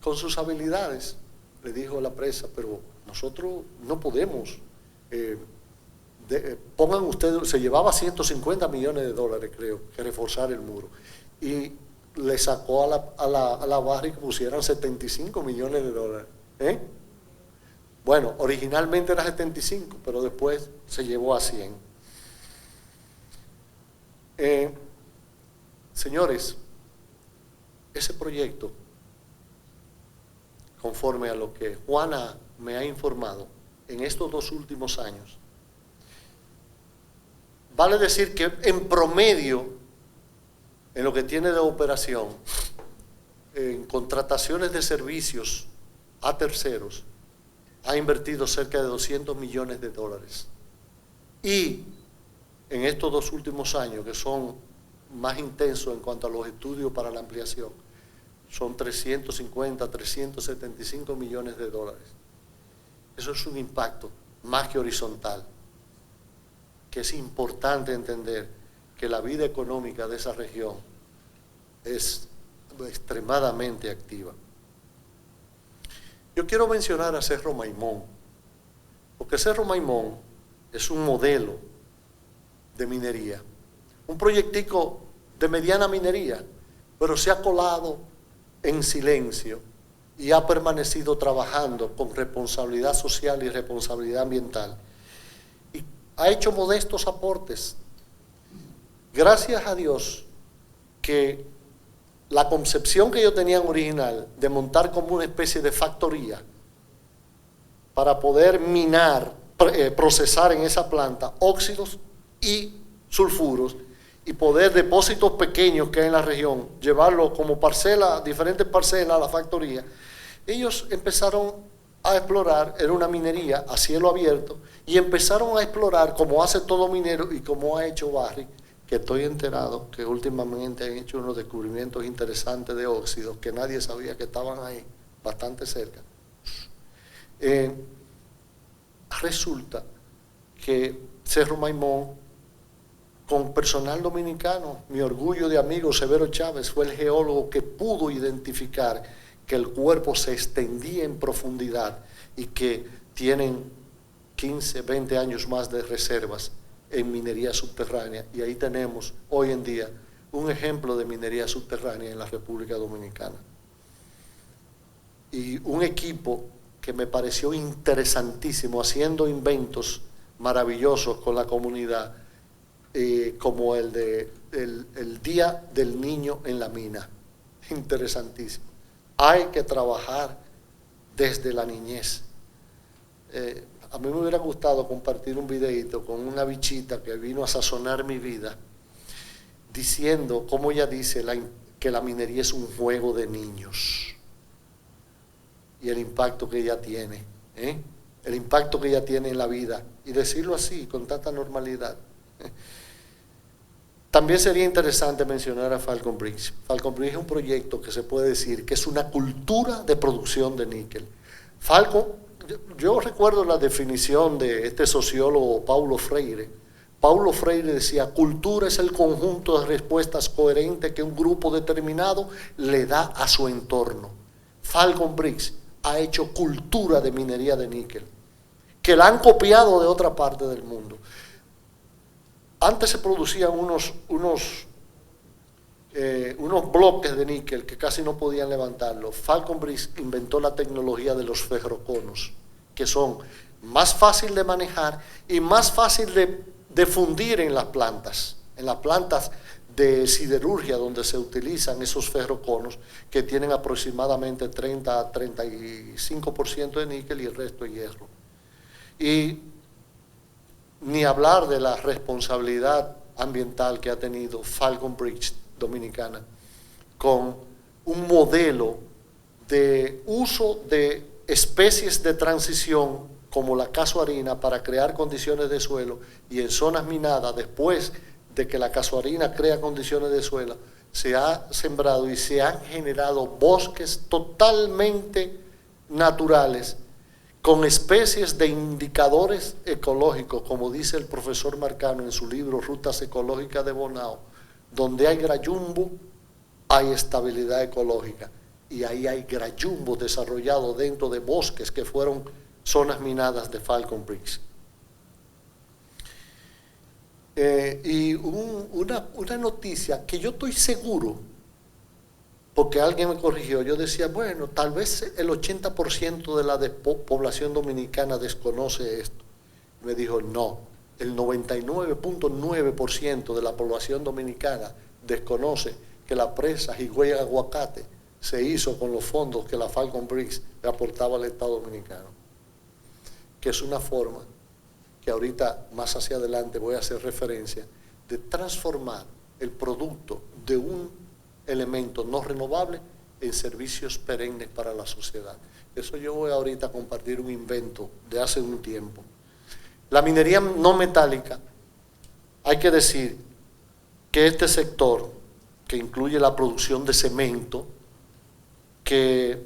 con sus habilidades, le dijo a la presa, pero nosotros no podemos, pongan ustedes, se llevaba $150 millones, creo, que reforzar el muro. Y le sacó a la barra y que pusieran $75 millones. Bueno, originalmente era 75, pero después se llevó a 100. Señores, ese proyecto, conforme a lo que Juana me ha informado, en estos 2 últimos años, vale decir que en promedio, en lo que tiene de operación, en contrataciones de servicios a terceros, ha invertido cerca de $200 millones. Y en estos 2 últimos años, que son más intensos en cuanto a los estudios para la ampliación, son 375 millones de dólares. Eso es un impacto más que horizontal, que es importante entender que la vida económica de esa región es extremadamente activa. Yo quiero mencionar a Cerro Maimón, porque Cerro Maimón es un modelo de minería, un proyectico de mediana minería, pero se ha colado en silencio y ha permanecido trabajando con responsabilidad social y responsabilidad ambiental. Y ha hecho modestos aportes. Gracias a Dios que la concepción que ellos tenían original de montar como una especie de factoría para poder procesar en esa planta óxidos y sulfuros, y poder depósitos pequeños que hay en la región, llevarlos como parcela, diferentes parcelas a la factoría, ellos empezaron a explorar, era una minería a cielo abierto, y empezaron a explorar como hace todo minero y como ha hecho Barrick, que estoy enterado que últimamente han hecho unos descubrimientos interesantes de óxidos que nadie sabía que estaban ahí, bastante cerca. Resulta que Cerro Maimón, con personal dominicano, mi orgullo de amigo Severo Chávez fue el geólogo que pudo identificar que el cuerpo se extendía en profundidad y que tienen 15, 20 años más de reservas en minería subterránea, y ahí tenemos hoy en día un ejemplo de minería subterránea en la República Dominicana. Y un equipo que me pareció interesantísimo, haciendo inventos maravillosos con la comunidad, como el Día del Niño en la Mina. Interesantísimo. Hay que trabajar desde la niñez. A mí me hubiera gustado compartir un videito con una bichita que vino a sazonar mi vida, diciendo, como ella dice, que la minería es un juego de niños. Y el impacto que ella tiene, el impacto que ella tiene en la vida, y decirlo así, con tanta normalidad. También sería interesante mencionar a Falcon Bricks. Falcon Bricks es un proyecto que se puede decir que es una cultura de producción de níquel. Yo recuerdo la definición de este sociólogo Paulo Freire. Paulo Freire decía, cultura es el conjunto de respuestas coherentes que un grupo determinado le da a su entorno. Falcon Bricks ha hecho cultura de minería de níquel, que la han copiado de otra parte del mundo. Antes se producían unos bloques de níquel que casi no podían levantarlo. Falcon Bricks inventó la tecnología de los ferroconos, que son más fácil de manejar y más fácil de fundir en las plantas de siderurgia, donde se utilizan esos ferroconos que tienen aproximadamente 30 a 35% de níquel y el resto de hierro. Y ni hablar de la responsabilidad ambiental que ha tenido Falcon Bricks Dominicana con un modelo de uso de especies de transición como la casuarina para crear condiciones de suelo, y en zonas minadas, después de que la casuarina crea condiciones de suelo, se ha sembrado y se han generado bosques totalmente naturales con especies de indicadores ecológicos, como dice el profesor Marcano en su libro Rutas Ecológicas de Bonao. Donde hay grayumbo, hay estabilidad ecológica, y ahí hay grayumbo desarrollado dentro de bosques que fueron zonas minadas de Falcon Bricks. Y una noticia que yo estoy seguro, porque alguien me corrigió, yo decía, bueno, tal vez el 80% de la población dominicana desconoce esto. Me dijo, no, el 99.9% de la población dominicana desconoce que la presa Higüey Aguacate se hizo con los fondos que la Falcon Bricks le aportaba al Estado Dominicano, que es una forma que ahorita más hacia adelante voy a hacer referencia, de transformar el producto de un elemento no renovable en servicios perennes para la sociedad. Eso yo voy ahorita a compartir un invento de hace un tiempo. La minería no metálica, hay que decir que este sector, que incluye la producción de cemento, que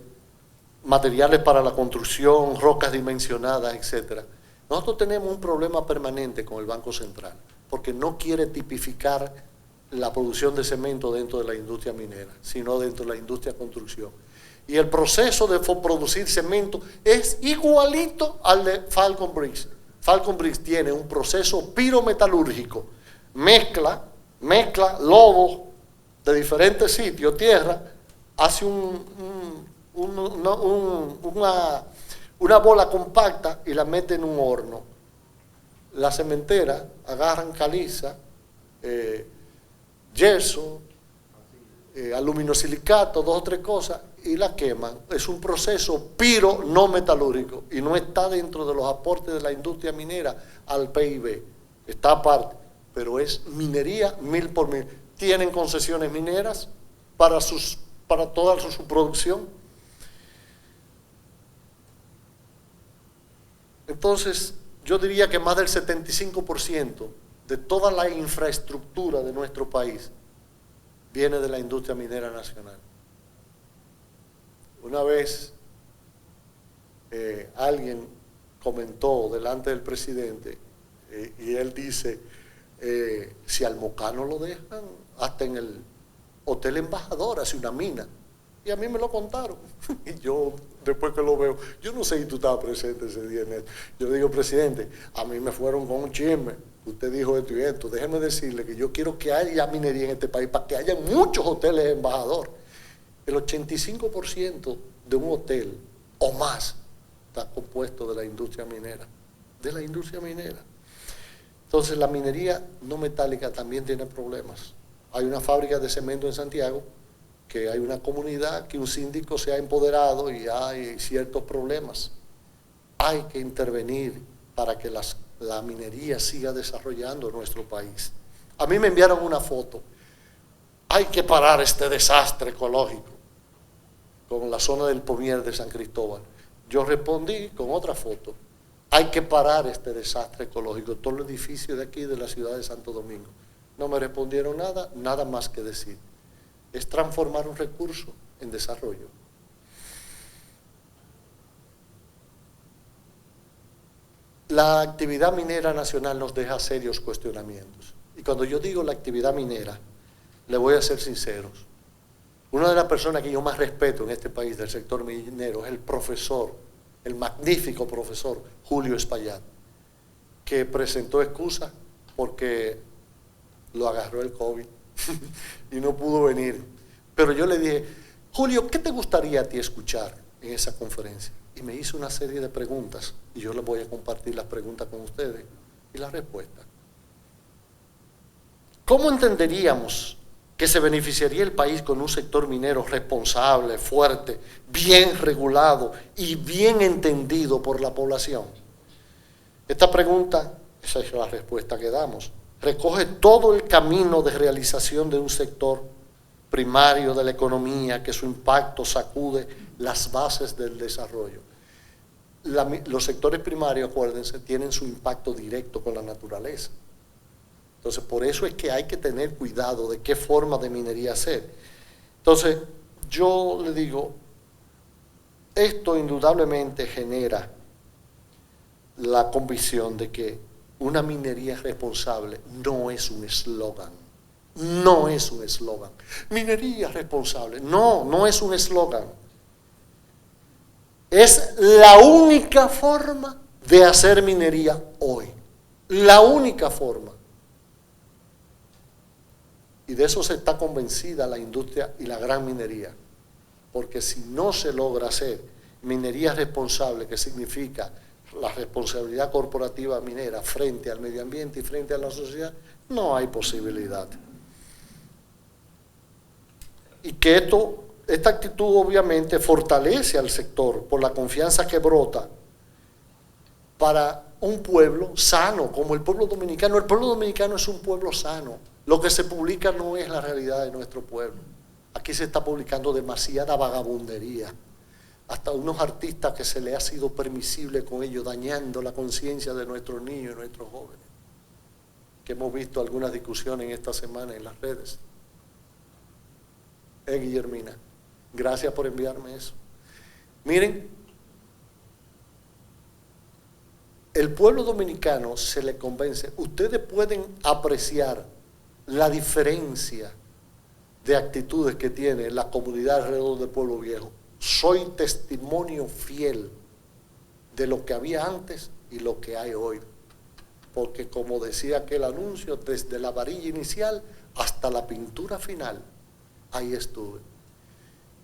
materiales para la construcción, rocas dimensionadas, etc. Nosotros tenemos un problema permanente con el Banco Central, porque no quiere tipificar la producción de cemento dentro de la industria minera, sino dentro de la industria de construcción. Y el proceso de producir cemento es igualito al de Falcon Bricks. Falcon Bricks tiene un proceso pirometalúrgico, mezcla lobos de diferentes sitios, tierra, hace una bola compacta y la mete en un horno. La cementera agarran caliza, yeso, aluminosilicato, 2 o 3 cosas, y la queman. Es un proceso piro no metalúrgico y no está dentro de los aportes de la industria minera al PIB, está aparte. pero es minería 1000 por 1000. Tienen concesiones mineras para toda su producción. Entonces, yo diría que más del 75% de toda la infraestructura de nuestro país viene de la industria minera nacional. Una vez alguien comentó delante del presidente y él dice, si al Mocano lo dejan, hasta en el Hotel Embajador hace una mina. Y a mí me lo contaron. Y yo, después que lo veo, yo no sé si tú estabas presente ese día en eso. Yo le digo, presidente, a mí me fueron con un chisme. Usted dijo esto y esto. Déjeme decirle que yo quiero que haya minería en este país para que haya muchos hoteles Embajador. El 85% de un hotel o más está compuesto de la industria minera. De la industria minera. Entonces, la minería no metálica también tiene problemas. Hay una fábrica de cemento en Santiago, que hay una comunidad, que un síndico se ha empoderado y hay ciertos problemas. Hay que intervenir para que la minería siga desarrollando en nuestro país. A mí me enviaron una foto. Hay que parar este desastre ecológico con la zona del Pomier de San Cristóbal. Yo respondí con otra foto. Hay que parar este desastre ecológico, todo el edificio de aquí de la ciudad de Santo Domingo. No me respondieron nada, nada más que decir. Es transformar un recurso en desarrollo. La actividad minera nacional nos deja serios cuestionamientos. Y cuando yo digo la actividad minera, le voy a ser sinceros. Una de las personas que yo más respeto en este país del sector minero es el profesor, el magnífico profesor Julio Espaillat, que presentó excusa porque lo agarró el COVID y no pudo venir. Pero yo le dije, Julio, ¿qué te gustaría a ti escuchar en esa conferencia? Y me hizo una serie de preguntas y yo les voy a compartir las preguntas con ustedes y las respuestas. ¿Cómo entenderíamos que se beneficiaría el país con un sector minero responsable, fuerte, bien regulado y bien entendido por la población? Esta pregunta, esa es la respuesta que damos, recoge todo el camino de realización de un sector primario de la economía, que su impacto sacude las bases del desarrollo. Los sectores primarios, acuérdense, tienen su impacto directo con la naturaleza. Entonces, por eso es que hay que tener cuidado de qué forma de minería hacer. Entonces, yo le digo, esto indudablemente genera la convicción de que una minería responsable no es un eslogan. No es un eslogan. Minería responsable. No, no es un eslogan. Es la única forma de hacer minería hoy. La única forma. Y de eso se está convencida la industria y la gran minería. Porque si no se logra hacer minería responsable, que significa la responsabilidad corporativa minera frente al medio ambiente y frente a la sociedad, no hay posibilidad. Y que esta actitud obviamente fortalece al sector por la confianza que brota para un pueblo sano, como el pueblo dominicano. El pueblo dominicano es un pueblo sano. Lo que se publica no es la realidad de nuestro pueblo. Aquí se está publicando demasiada vagabundería. Hasta unos artistas que se les ha sido permisible con ello, dañando la conciencia de nuestros niños y nuestros jóvenes. Que hemos visto algunas discusiones en esta semana en las redes. Guillermina, gracias por enviarme eso. Miren, el pueblo dominicano se le convence. Ustedes pueden apreciar la diferencia de actitudes que tiene la comunidad alrededor del Pueblo Viejo. Soy testimonio fiel de lo que había antes y lo que hay hoy. Porque como decía aquel anuncio, desde la varilla inicial hasta la pintura final, ahí estuve.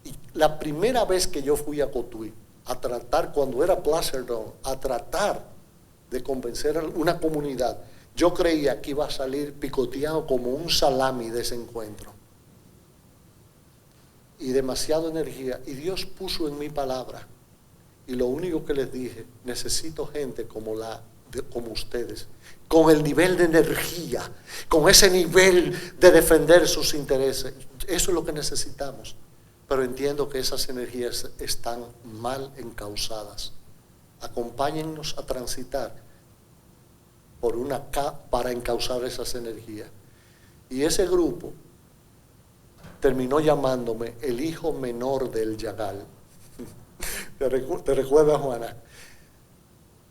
Y la primera vez que yo fui a Cotuí, a tratar, cuando era Placer Dome, a tratar de convencer a una comunidad, yo creía que iba a salir picoteado como un salami de ese encuentro. Y demasiada energía. Y Dios puso en mi palabra. Y lo único que les dije, necesito gente como la como ustedes, con el nivel de energía, con ese nivel de defender sus intereses. Eso es lo que necesitamos. Pero entiendo que esas energías están mal encauzadas. Acompáñennos a transitar por para encauzar esas energías. Y ese grupo terminó llamándome el hijo menor del Yagal. ¿Te recuerdas, Juana?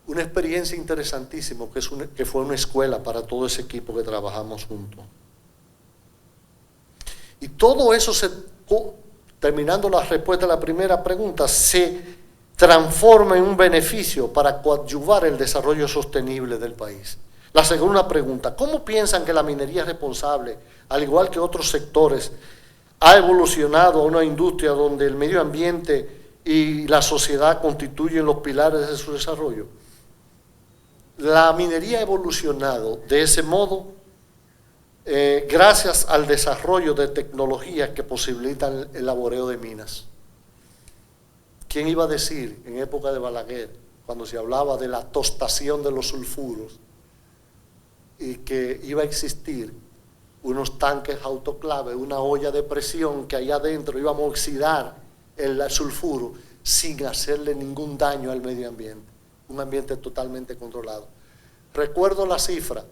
Una experiencia interesantísima que fue una escuela para todo ese equipo que trabajamos juntos. Y todo eso, terminando la respuesta a la primera pregunta, se transforma en un beneficio para coadyuvar el desarrollo sostenible del país. La segunda pregunta, ¿cómo piensan que la minería responsable, al igual que otros sectores, ha evolucionado a una industria donde el medio ambiente y la sociedad constituyen los pilares de su desarrollo? La minería ha evolucionado de ese modo gracias al desarrollo de tecnologías que posibilitan el laboreo de minas. ¿Quién iba a decir en época de Balaguer, cuando se hablaba de la tostación de los sulfuros, y que iba a existir unos tanques autoclave, una olla de presión que allá adentro íbamos a oxidar el sulfuro sin hacerle ningún daño al medio ambiente? Un ambiente totalmente controlado. Recuerdo la cifra,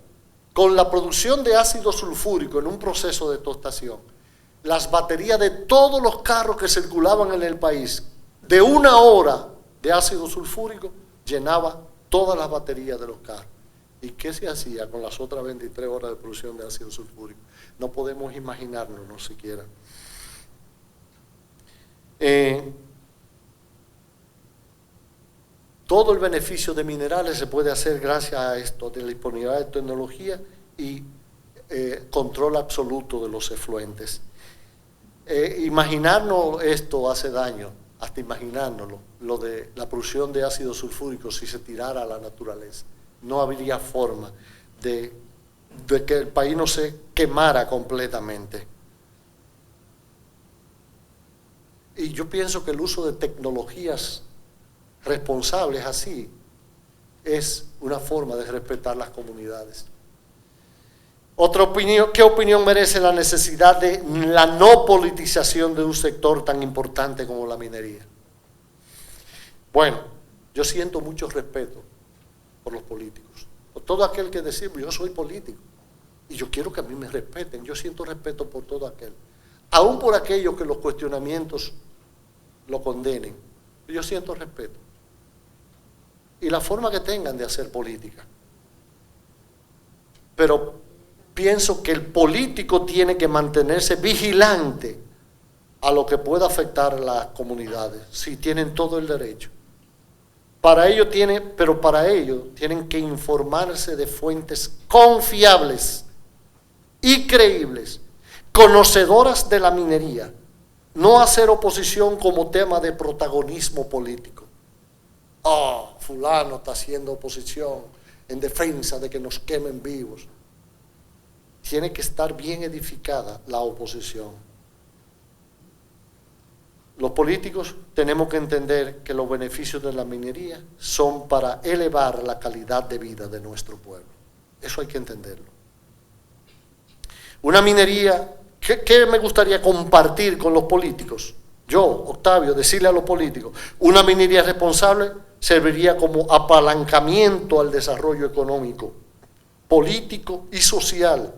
con la producción de ácido sulfúrico en un proceso de tostación, las baterías de todos los carros que circulaban en el país, de 1 hora de ácido sulfúrico, llenaba todas las baterías de los carros. ¿Y qué se hacía con las otras 23 horas de producción de ácido sulfúrico? No podemos imaginárnoslo siquiera. Todo el beneficio de minerales se puede hacer gracias a esto, de la disponibilidad de tecnología y control absoluto de los efluentes. Imaginarnos esto hace daño, hasta imaginárnoslo, lo de la producción de ácido sulfúrico si se tirara a la naturaleza. No habría forma de que el país no se quemara completamente. Y yo pienso que el uso de tecnologías responsables así es una forma de respetar las comunidades. Otra opinión, ¿qué opinión merece la necesidad de la no politización de un sector tan importante como la minería? Bueno, yo siento mucho respeto por los políticos, por todo aquel que decimos, yo soy político y yo quiero que a mí me respeten. Yo siento respeto por todo aquel, aún por aquellos que los cuestionamientos lo condenen. Yo siento respeto y la forma que tengan de hacer política, pero pienso que el político tiene que mantenerse vigilante a lo que pueda afectar a las comunidades. Sí, tienen todo el derecho. Para ello tienen que informarse de fuentes confiables y creíbles, conocedoras de la minería, no hacer oposición como tema de protagonismo político. Fulano está haciendo oposición en defensa de que nos quemen vivos. Tiene que estar bien edificada la oposición. Los políticos tenemos que entender que los beneficios de la minería son para elevar la calidad de vida de nuestro pueblo. Eso hay que entenderlo. Una minería, ¿qué me gustaría compartir con los políticos? Yo, Octavio, decirle a los políticos, una minería responsable serviría como apalancamiento al desarrollo económico, político y social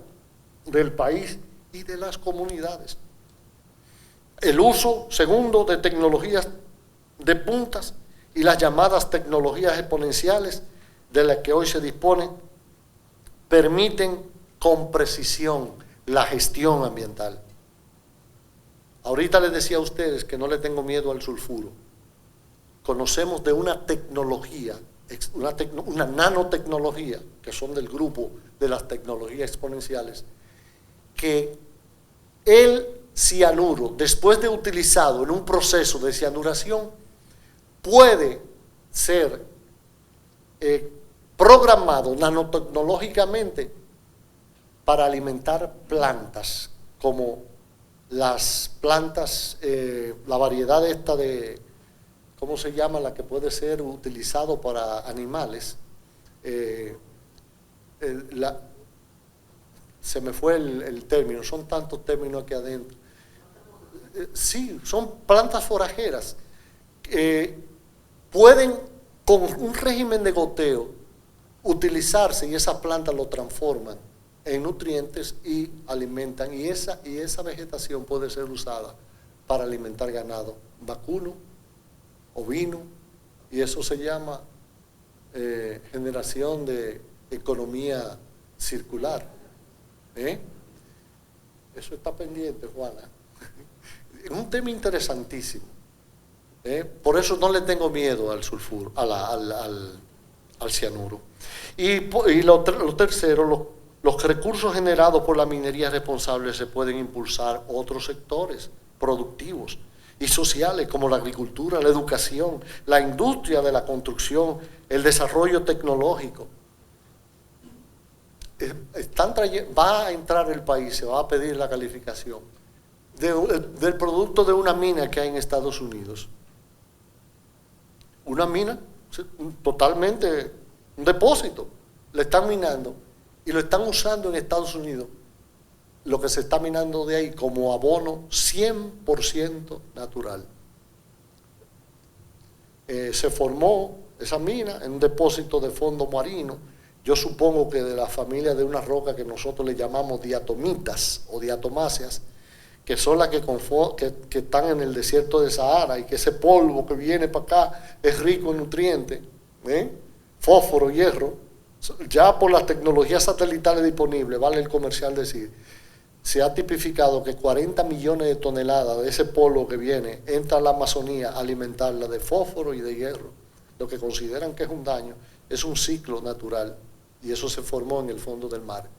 del país y de las comunidades. El uso, segundo, de tecnologías de puntas y las llamadas tecnologías exponenciales de las que hoy se dispone permiten con precisión la gestión ambiental. Ahorita les decía a ustedes que no le tengo miedo al sulfuro. Conocemos de una tecnología, una nanotecnología, que son del grupo de las tecnologías exponenciales, que el cianuro, después de utilizado en un proceso de cianuración, puede ser programado nanotecnológicamente para alimentar plantas, como las plantas, la variedad esta de, ¿cómo se llama? La que puede ser utilizado para animales, se me fue el término, son tantos términos aquí adentro. Sí, son plantas forajeras. Pueden, con un régimen de goteo, utilizarse y esas plantas lo transforman en nutrientes y alimentan. Y esa vegetación puede ser usada para alimentar ganado vacuno, ovino, y eso se llama generación de economía circular. Eso está pendiente, Juana. Es un tema interesantísimo. Por eso no le tengo miedo al sulfuro, al cianuro. Y lo tercero, los recursos generados por la minería responsable se pueden impulsar otros sectores productivos y sociales, como la agricultura, la educación, la industria de la construcción, el desarrollo tecnológico. Va a entrar el país, se va a pedir la calificación del producto de una mina que hay en Estados Unidos. Una mina totalmente, un depósito, le están minando y lo están usando en Estados Unidos, lo que se está minando de ahí como abono 100% natural. Se formó esa mina en un depósito de fondo marino, yo supongo que de la familia de una roca que nosotros le llamamos diatomitas o diatomáceas, que son las que están en el desierto de Sahara, y que ese polvo que viene para acá es rico en nutrientes, fósforo, hierro. Ya por las tecnologías satelitales disponibles, vale el comercial decir, se ha tipificado que 40 millones de toneladas de ese polvo que viene entra a la Amazonía a alimentarla de fósforo y de hierro. Lo que consideran que es un daño es un ciclo natural, y eso se formó en el fondo del mar.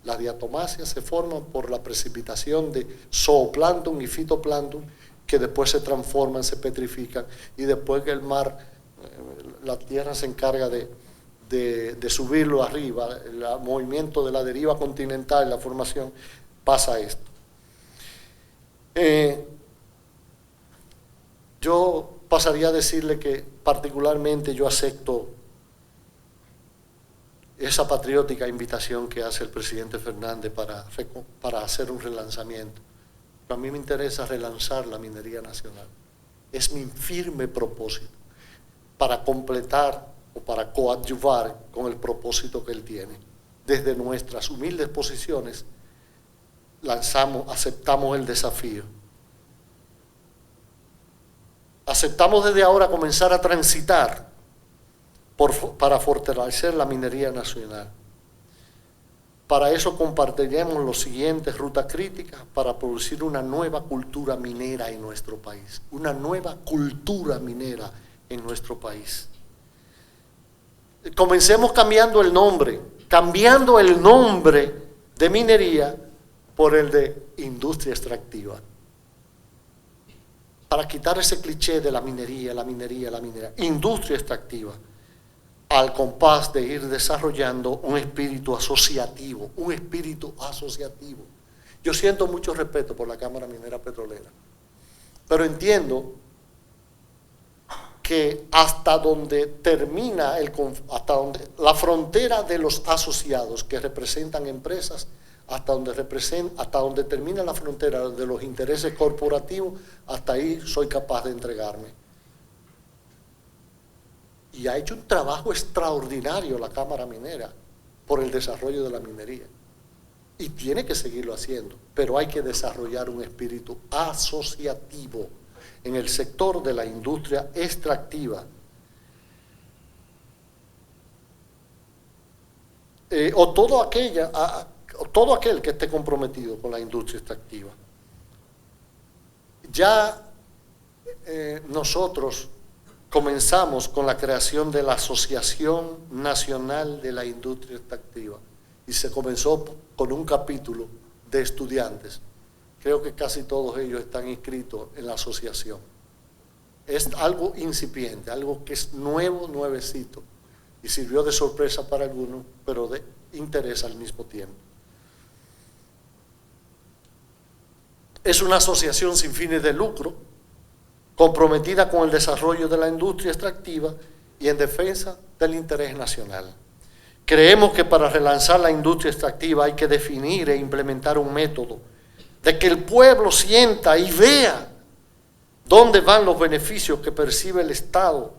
Las diatomáceas se forman por la precipitación de zooplancton y fitoplancton, que después se transforman, se petrifican, y después que el mar, la tierra se encarga de subirlo arriba, el movimiento de la deriva continental, la formación, pasa esto. Yo pasaría a decirle que particularmente yo acepto esa patriótica invitación que hace el presidente Fernández para hacer un relanzamiento. Pero a mí me interesa relanzar la minería nacional. Es mi firme propósito para completar o para coadyuvar con el propósito que él tiene. Desde nuestras humildes posiciones aceptamos el desafío. Aceptamos desde ahora comenzar a transitar para fortalecer la minería nacional. Para eso compartiremos los siguientes rutas críticas para producir una nueva cultura minera en nuestro país. Una nueva cultura minera en nuestro país. Comencemos cambiando el nombre de minería por el de industria extractiva. Para quitar ese cliché de la minería, industria extractiva, al compás de ir desarrollando un espíritu asociativo. Yo siento mucho respeto por la Cámara Minera Petrolera, pero entiendo que hasta donde termina la frontera de los asociados que representan empresas, hasta donde termina la frontera de los intereses corporativos, hasta ahí soy capaz de entregarme. Y ha hecho un trabajo extraordinario la Cámara Minera por el desarrollo de la minería. Y tiene que seguirlo haciendo, pero hay que desarrollar un espíritu asociativo en el sector de la industria extractiva. O todo aquel que esté comprometido con la industria extractiva. Ya nosotros comenzamos con la creación de la Asociación Nacional de la Industria Extractiva, y se comenzó con un capítulo de estudiantes. Creo que casi todos ellos están inscritos en la asociación. Es algo incipiente, algo que es nuevecito, y sirvió de sorpresa para algunos, pero de interés al mismo tiempo. Es una asociación sin fines de lucro, comprometida con el desarrollo de la industria extractiva y en defensa del interés nacional. Creemos que para relanzar la industria extractiva hay que definir e implementar un método de que el pueblo sienta y vea dónde van los beneficios que percibe el Estado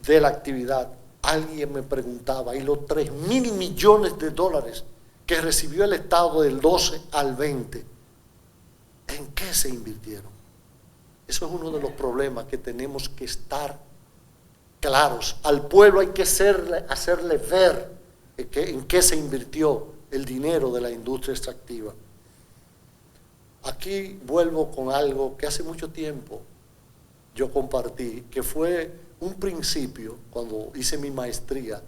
de la actividad. Alguien me preguntaba, ¿y los 3.000 millones de dólares que recibió el Estado del 12 al 20, en qué se invirtieron? Eso es uno de los problemas que tenemos que estar claros. Al pueblo hay que hacerle ver en qué se invirtió el dinero de la industria extractiva. Aquí vuelvo con algo que hace mucho tiempo yo compartí, que fue un principio. Cuando hice mi maestría,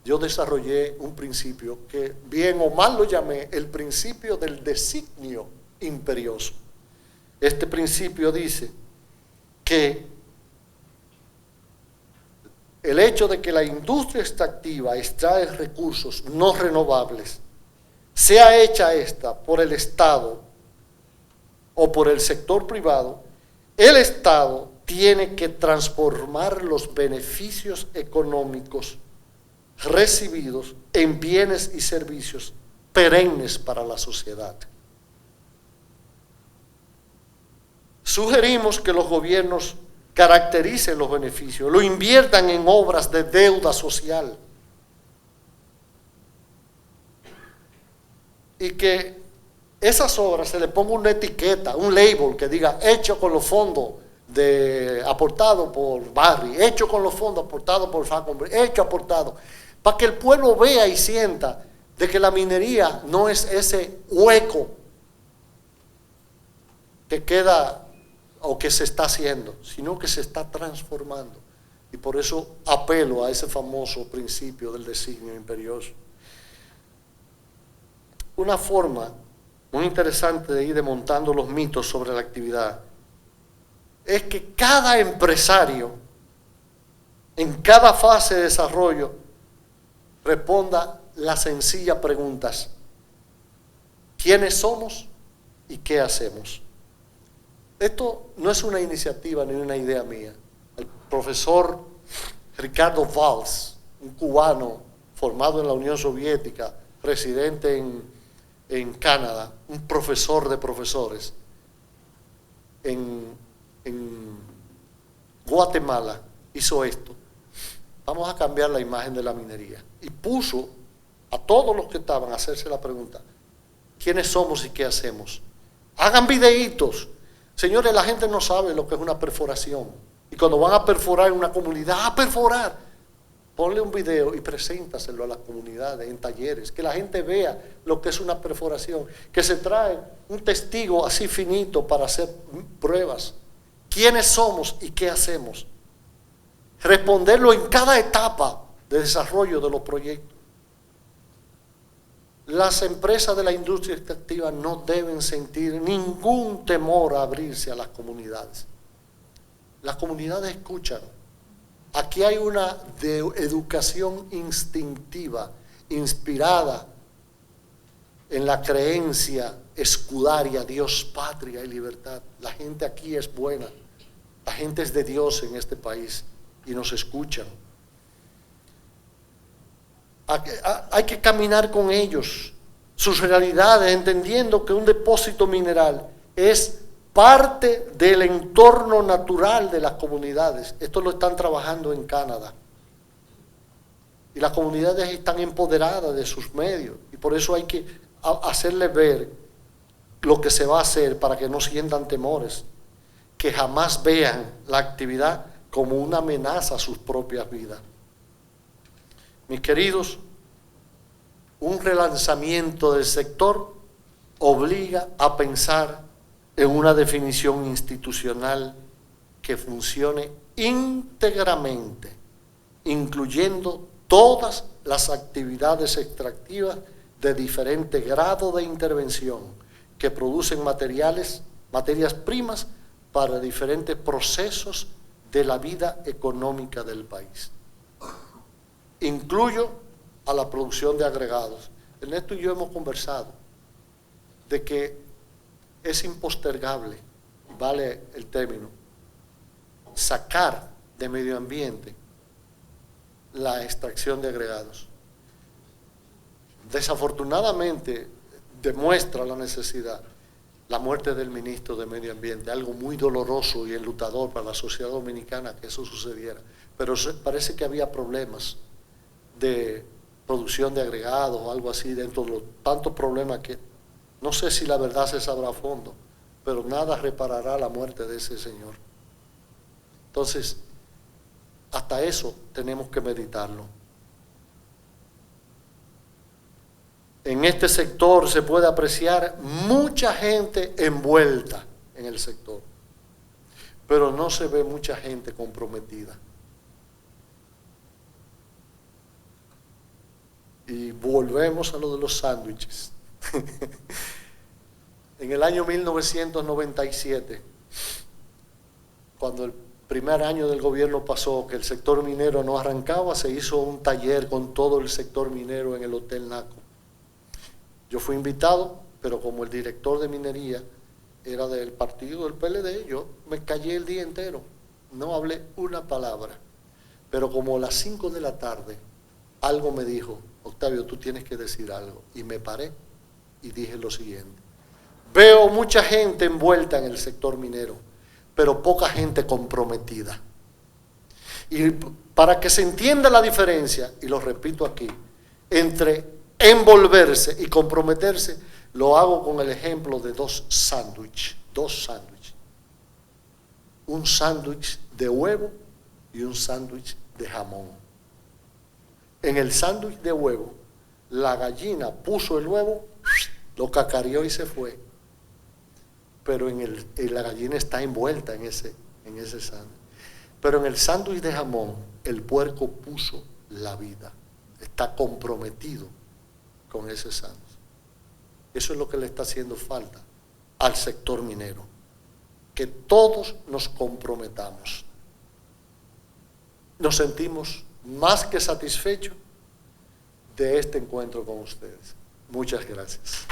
yo desarrollé un principio que bien o mal lo llamé el principio del designio imperioso. Este principio dice que el hecho de que la industria extractiva extrae recursos no renovables, sea hecha esta por el Estado o por el sector privado, el Estado tiene que transformar los beneficios económicos recibidos en bienes y servicios perennes para la sociedad. Sugerimos que los gobiernos caractericen los beneficios, lo inviertan en obras de deuda social y que esas obras se le ponga una etiqueta, un label que diga hecho con los fondos aportados por Barry, hecho con los fondos aportados por Falconbridge, hecho aportado, para que el pueblo vea y sienta de que la minería no es ese hueco que queda o que se está haciendo, sino que se está transformando. Y por eso apelo a ese famoso principio del designio imperioso. Una forma muy interesante de ir desmontando los mitos sobre la actividad es que cada empresario en cada fase de desarrollo responda las sencillas preguntas: ¿quiénes somos y qué hacemos? Esto no es una iniciativa ni una idea mía. El profesor Ricardo Valls, un cubano formado en la Unión Soviética, residente en Canadá, un profesor de profesores, en Guatemala, hizo esto. Vamos a cambiar la imagen de la minería. Y puso a todos los que estaban a hacerse la pregunta: ¿quiénes somos y qué hacemos? Hagan videitos. Señores, la gente no sabe lo que es una perforación. Y cuando van a perforar en una comunidad, ¡a perforar! Ponle un video y preséntaselo a las comunidades en talleres, que la gente vea lo que es una perforación, que se trae un testigo así finito para hacer pruebas. ¿Quiénes somos y qué hacemos? Responderlo en cada etapa de desarrollo de los proyectos. Las empresas de la industria extractiva no deben sentir ningún temor a abrirse a las comunidades. Las comunidades escuchan. Aquí hay una educación instintiva, inspirada en la creencia escudaria, Dios, patria y libertad. La gente aquí es buena, la gente es de Dios en este país y nos escuchan. Hay que caminar con ellos, sus realidades, entendiendo que un depósito mineral es parte del entorno natural de las comunidades. Esto lo están trabajando en Canadá. Y las comunidades están empoderadas de sus medios. Y por eso hay que hacerles ver lo que se va a hacer para que no sientan temores, que jamás vean la actividad como una amenaza a sus propias vidas. Mis queridos, un relanzamiento del sector obliga a pensar en una definición institucional que funcione íntegramente, incluyendo todas las actividades extractivas de diferente grado de intervención que producen materias primas para diferentes procesos de la vida económica del país. Incluyo a la producción de agregados. Ernesto y yo hemos conversado de que es impostergable, vale el término, sacar de medio ambiente la extracción de agregados. Desafortunadamente demuestra la necesidad la muerte del ministro de Medio Ambiente, algo muy doloroso y enlutador para la sociedad dominicana que eso sucediera, pero parece que había problemas de producción de agregados o algo así dentro de los tantos problemas que no sé si la verdad se sabrá a fondo, pero nada reparará la muerte de ese señor. Entonces, hasta eso tenemos que meditarlo. En este sector se puede apreciar mucha gente envuelta en el sector, pero no se ve mucha gente comprometida. Y volvemos a lo de los sándwiches. En el año 1997, cuando el primer año del gobierno pasó, que el sector minero no arrancaba, se hizo un taller con todo el sector minero en el Hotel Naco. Yo fui invitado, pero como el director de minería era del partido del PLD, yo me callé el día entero, no hablé una palabra. Pero como a las 5 de la tarde, algo me dijo: Octavio, tú tienes que decir algo. Y me paré y dije lo siguiente: veo mucha gente envuelta en el sector minero, pero poca gente comprometida. Y para que se entienda la diferencia, y lo repito aquí, entre envolverse y comprometerse, lo hago con el ejemplo de dos sándwiches. Un sándwich de huevo y un sándwich de jamón. En el sándwich de huevo, la gallina puso el huevo, lo cacareó y se fue. Pero la gallina está envuelta en ese sándwich. Pero en el sándwich de jamón, el puerco puso la vida. Está comprometido con ese sándwich. Eso es lo que le está haciendo falta al sector minero. Que todos nos comprometamos. Nos sentimos más que satisfechos de este encuentro con ustedes. Muchas gracias.